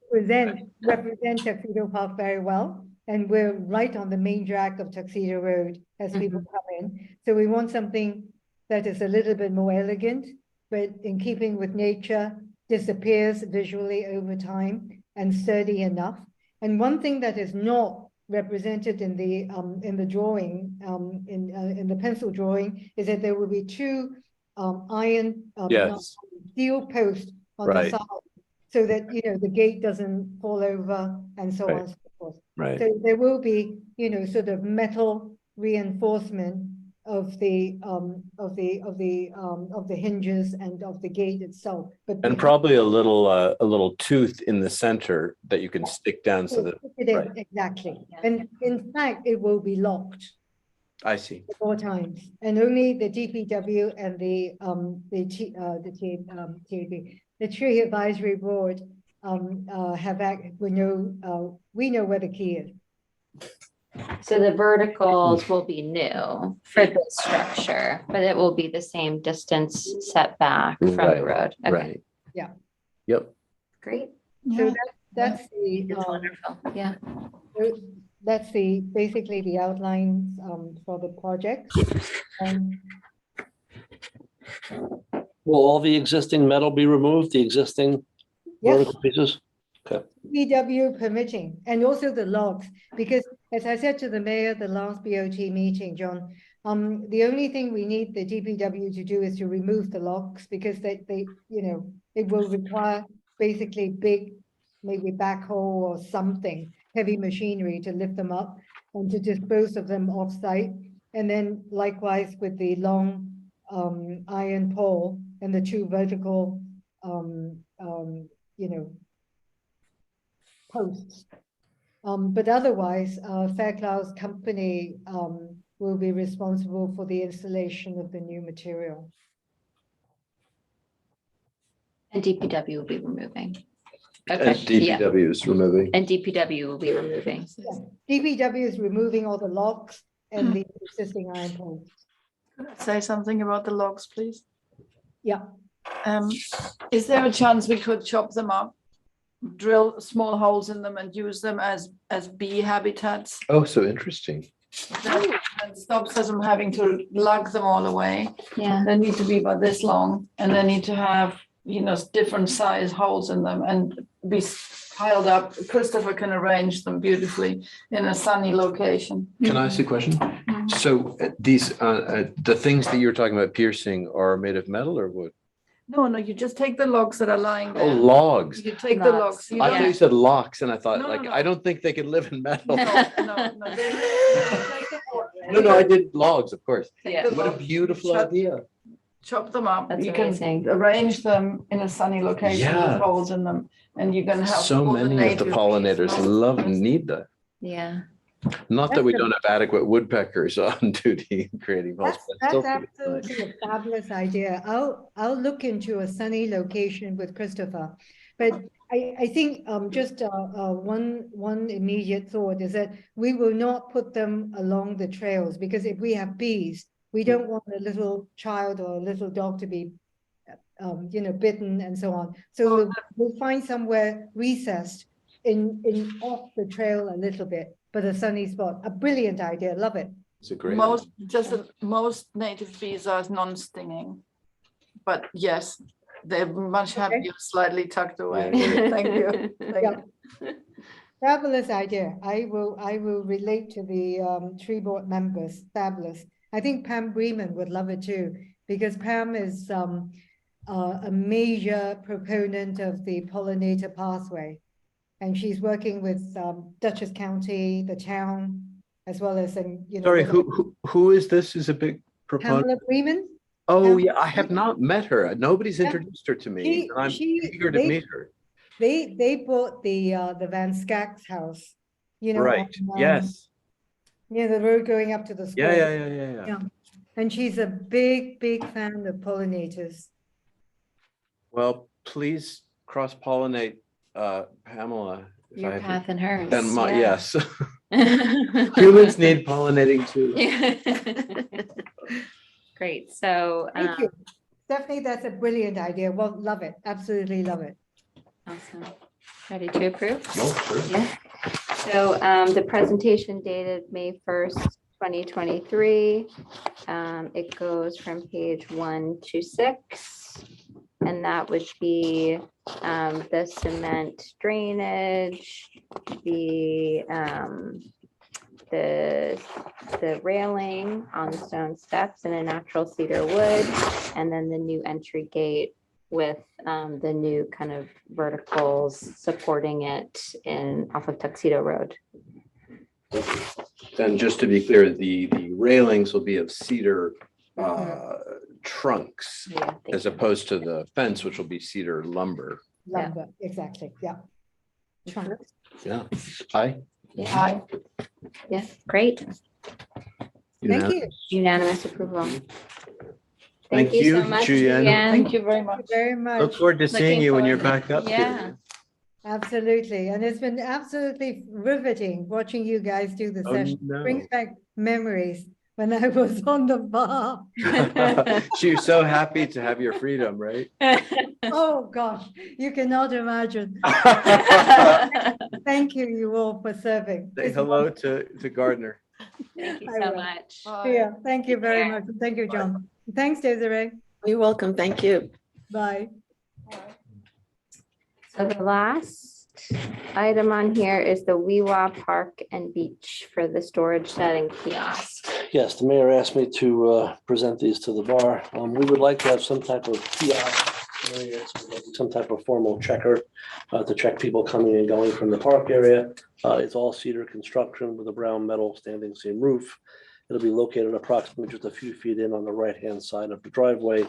represent Tuxedo Park very well, and we're right on the main drag of Tuxedo Road as people come in. So we want something that is a little bit more elegant, but in keeping with nature, disappears visually over time and sturdy enough. And one thing that is not represented in the drawing, in the pencil drawing, is that there will be two iron steel posts on the side, so that, you know, the gate doesn't fall over and so on and so forth. Right. So there will be, you know, sort of metal reinforcement of the hinges and of the gate itself, but. And probably a little tooth in the center that you can stick down so that, right. Exactly. And in fact, it will be locked I see. 4 times, and only the DPW and the Tree Advisory Board we know where the key is. So the verticals will be new for this structure, but it will be the same distance setback from Right, the road. Okay, Right. Yeah. Yep. great. So that's the, It's wonderful. Yeah. that's basically the outlines for the project. Will all the existing metal be removed, the existing Yes, vertical pieces? DPW permitting, and also the logs, because as I said to the mayor, the last BOT meeting, John, the only thing we need the DPW to do is to remove the logs, because they it will require basically big, maybe backhoe or something, heavy machinery to lift them up and to dispose of them off-site. And then likewise with the long iron pole and the 2 vertical posts. But otherwise, Fairclough's company will be responsible for the installation of the new material. And DPW will be removing. And Okay, yeah. DPW is removing. And DPW will be removing. DPW is removing all the locks and the existing iron poles. Could I say something about the logs, please? Yeah. Is there a chance we could chop them up, drill small holes in them and use them as bee habitats? Oh, so interesting. That stops us from having to lug them all away. Yeah. They need to be about this long, and they need to have, different size holes in them and be piled up. Christopher can arrange them beautifully in a sunny location. Can I ask a question? So these, the things that you're talking about piercing are made of metal or wood? No, you just take the logs that are lying Oh, there. logs. You take the logs. You I don't- thought you said locks and I thought No, no. I don't think they could live in metal. No. No, I did logs, of course. Yeah. What a beautiful idea. Chop them up. That's You amazing. can arrange them in a sunny location Yeah. with holes in them, and you can have. So all many of the native pollinators bees. love and need that. Yeah. Not that we don't have adequate woodpeckers on duty creating holes. but I still That's think it's nice. absolutely a fabulous idea. I'll look into a sunny location with Christopher. But I think just one immediate thought is that we will not put them along the trails, because if we have bees, we don't want a little child or a little dog to be bitten and so on. So we'll find somewhere recessed in off the trail a little bit, but a sunny spot. A brilliant idea. Love it. It's a great. Most native bees are non-stinging, but yes, they're much happier slightly tucked away. Yeah. Thank you. Thank Yeah. you. Fabulous idea. I will relate to the tree board members. Fabulous. I think Pam Bremen would love it too, because Pam is a major proponent of the pollinator pathway. And she's working with Dutchess County, the town, as well as Sorry, who is this? Is a big proponent? Pamela Bremen. Oh yeah, I have not met her. Nobody's introduced her to me, and I'm eager to meet her. They bought the Van Skak's house. Right. on, Yes. near the road going up to the school. Yeah. And she's a big fan of pollinators. Well, please cross-pollinate Pamela. if Your I have path to- and hers. And my, yeah. yes. Humans need pollinating too. Great. So, Thank you. Stephanie, that's a brilliant idea. Well, love it. Absolutely love it. awesome. Ready to approve? No, sure. Yeah. So the presentation dated May 1st, 2023. It goes from page 1 to 6. And that would be the cement drainage, the railing on the stone steps and a natural cedar wood, and then the new entry gate with the new kind of verticals supporting it off of Tuxedo Road. And just to be clear, the railings will be of cedar trunks Yeah, thank as you. opposed to the fence, which will be cedar lumber. Lumber, exactly, yeah. Trunk. Yeah. Aye. Yeah. Yeah, great. Thank you. Unanimous approval. Thank Thank you you, so much, Julianne. Julianne. Thank you very Thank much. you very Look much. forward to seeing Looking you when you're forward. back up Yeah. here. Absolutely. And it's been absolutely riveting watching you guys do the Oh, session. no. Brings back memories when I was on the bar. She was so happy to have your freedom, right? Oh, gosh, you cannot imagine. Thank you, you all, for serving. Say It's hello to Gardner. Thank you I so will. much. Yeah, thank you very much. Thank you, John. Thanks, Desiree. You're welcome. Thank you. Bye. So the last item on here is the Weewa Park and Beach for the storage shed and kiosk. Yes, the mayor asked me to present these to the bar. We would like to have some type of kiosk area, some type of formal checker to check people coming and going from the park area. It's all cedar construction with a brown metal standing seam roof. It'll be located approximately just a few feet in on the right-hand side of the driveway,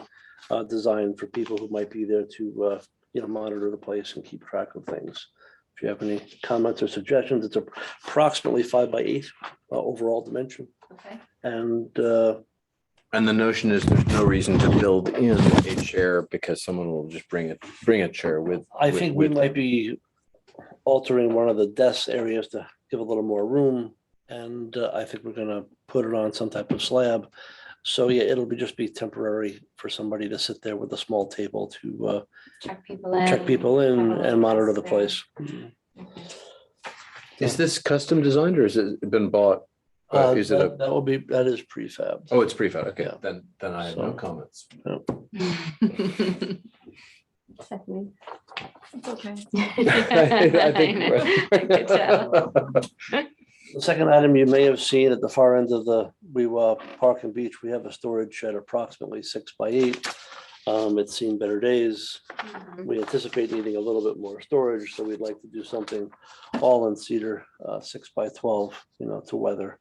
designed for people who might be there to monitor the place and keep track of things. If you have any comments or suggestions, it's approximately 5 by 8 overall dimension. Okay. And the notion is there's no reason to build in a chair because someone will just bring a chair with. I think we might be altering one of the desk areas to give a little more room. And I think we're gonna put it on some type of slab. So yeah, it'll just be temporary for somebody to sit there with a small table to Check people in. check people in and monitor the place. Is this custom designed or has it been bought? Is it a? That is prefab. Oh, it's prefab. Okay, Yeah. then I have no So- comments. Stephanie? It's okay. I think I know. I could tell. The second item you may have seen at the far end of the Weewa Park and Beach, we have a storage shed approximately 6 by 8. It's seen better days. Mhm. We anticipate needing a little bit more storage, so we'd like to do something all in cedar, 6 by 12, to weather,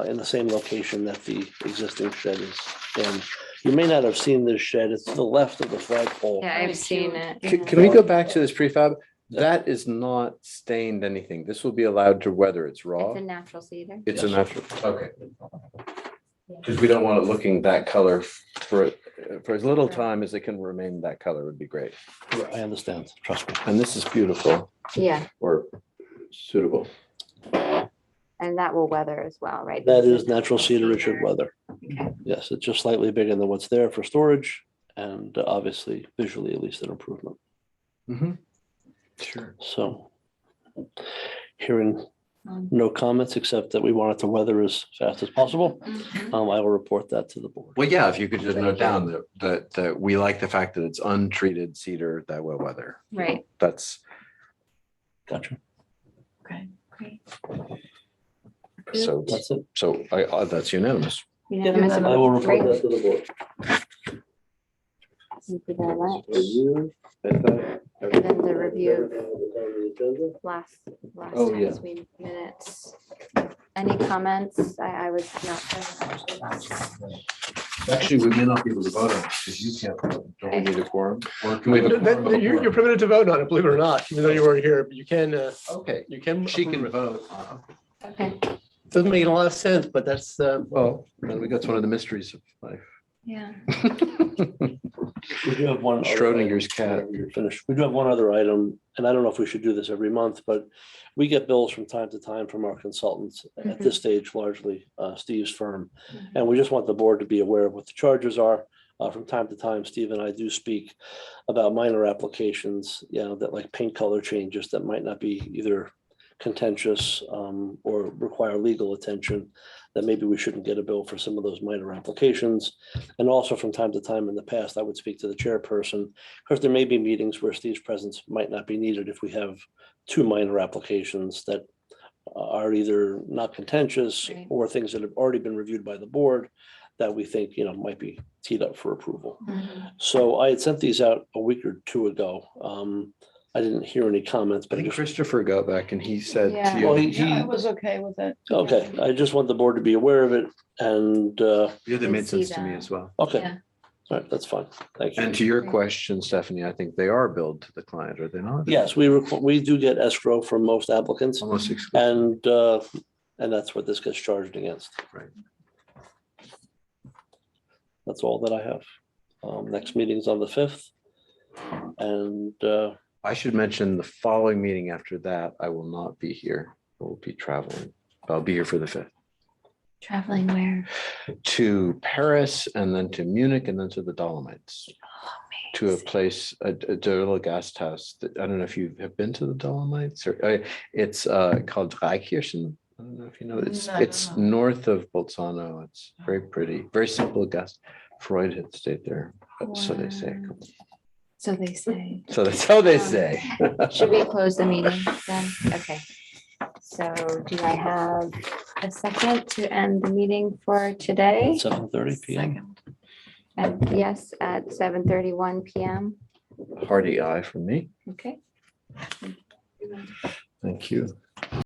in the same location that the existing shed is in. You may not have seen this shed. It's to the left of the flagpole. Yeah, I've seen it. Can we go back to this prefab? That is not stained anything. This will be allowed to weather. It's raw. It's a natural cedar. It's a Yes. natural, okay. Because we don't want it looking that color for as little time as it can remain that color would be great. I understand, trust me. And this is beautiful Yeah, or suitable. and that will weather as well, right? That This is natural cedar, it should weather. Okay. Yes, it's just slightly bigger than what's there for storage and obviously visually at least an improvement. Sure. So hearing no comments except that we want it to weather as fast as possible. Mhm. I will report that to the board. Well, yeah, if you could just note down that we like the fact that it's untreated cedar that will weather. Right. That's, Gotcha. Okay, great. so, That's it. so that's unanimous. Unanimous I will approval. report Great. that to the board. Thank you very much. And then the review of last Oh, yeah. night's minutes. Any comments? I was not present actually last time. Actually, we may not be able to vote on it because you can't, don't we need a quorum? Or can we have a quorum That- You're before? permitted to vote on it, believe it or not, even though you weren't here, but you can, Okay, you can. she can approve it. vote. Okay, Doesn't make a lot of sense, but that's, Well, then we got one of the mysteries of life. yeah. We do have one. other Schrodinger's item, cat. whenever you're finished. We do have one other item, and I don't know if we should do this every month, but we get bills from time to time from our consultants. At this stage, largely Steve's firm. And we just want the board to be aware of what the charges are. From time to time, Steve and I do speak about minor applications, that like paint color changes that might not be either contentious or require legal attention, that maybe we shouldn't get a bill for some of those minor applications. And also from time to time in the past, I would speak to the chairperson, because there may be meetings where Steve's presence might not be needed if we have 2 minor applications that are either not contentious Right. or things that have already been reviewed by the board that we think, might be teed up for approval. Mhm. So I had sent these out a week or 2 ago. I didn't hear any comments, I but I think just, Christopher got back and he said Yeah. to well, you, Yeah, I was okay with it. okay, I just want the board to be aware of it and, yeah, that Did made see sense to me that. as well. okay, Yeah. all right, that's fine. Thank you. And to your Great. question, Stephanie, I think they are billed to the client, are they not? Yes, we do get escrow from most applicants Almost exclusively. and that's what this gets charged against. Right. That's all that I have. Next meeting's on the 5th. And I should mention the following meeting after that, I will not be here. I will be traveling. I'll be here for the 5th Traveling where? to Paris and then to Munich and then to the Dolomites. To a place, a little guest house. That I don't know if you have been to the Dolomites or it's called Dreikirchen. I don't know if you know. No, I don't It's know. north of Bolzano. It's very pretty, very simple guest. Freud had stayed there, so they say. So they say. So that's how they say. Should we close the meeting then? Okay. So do I have a second to end the meeting for today? 7:30 PM. Second. Yes, at 7:31 PM. Hearty eye from me. Okay. Thank you.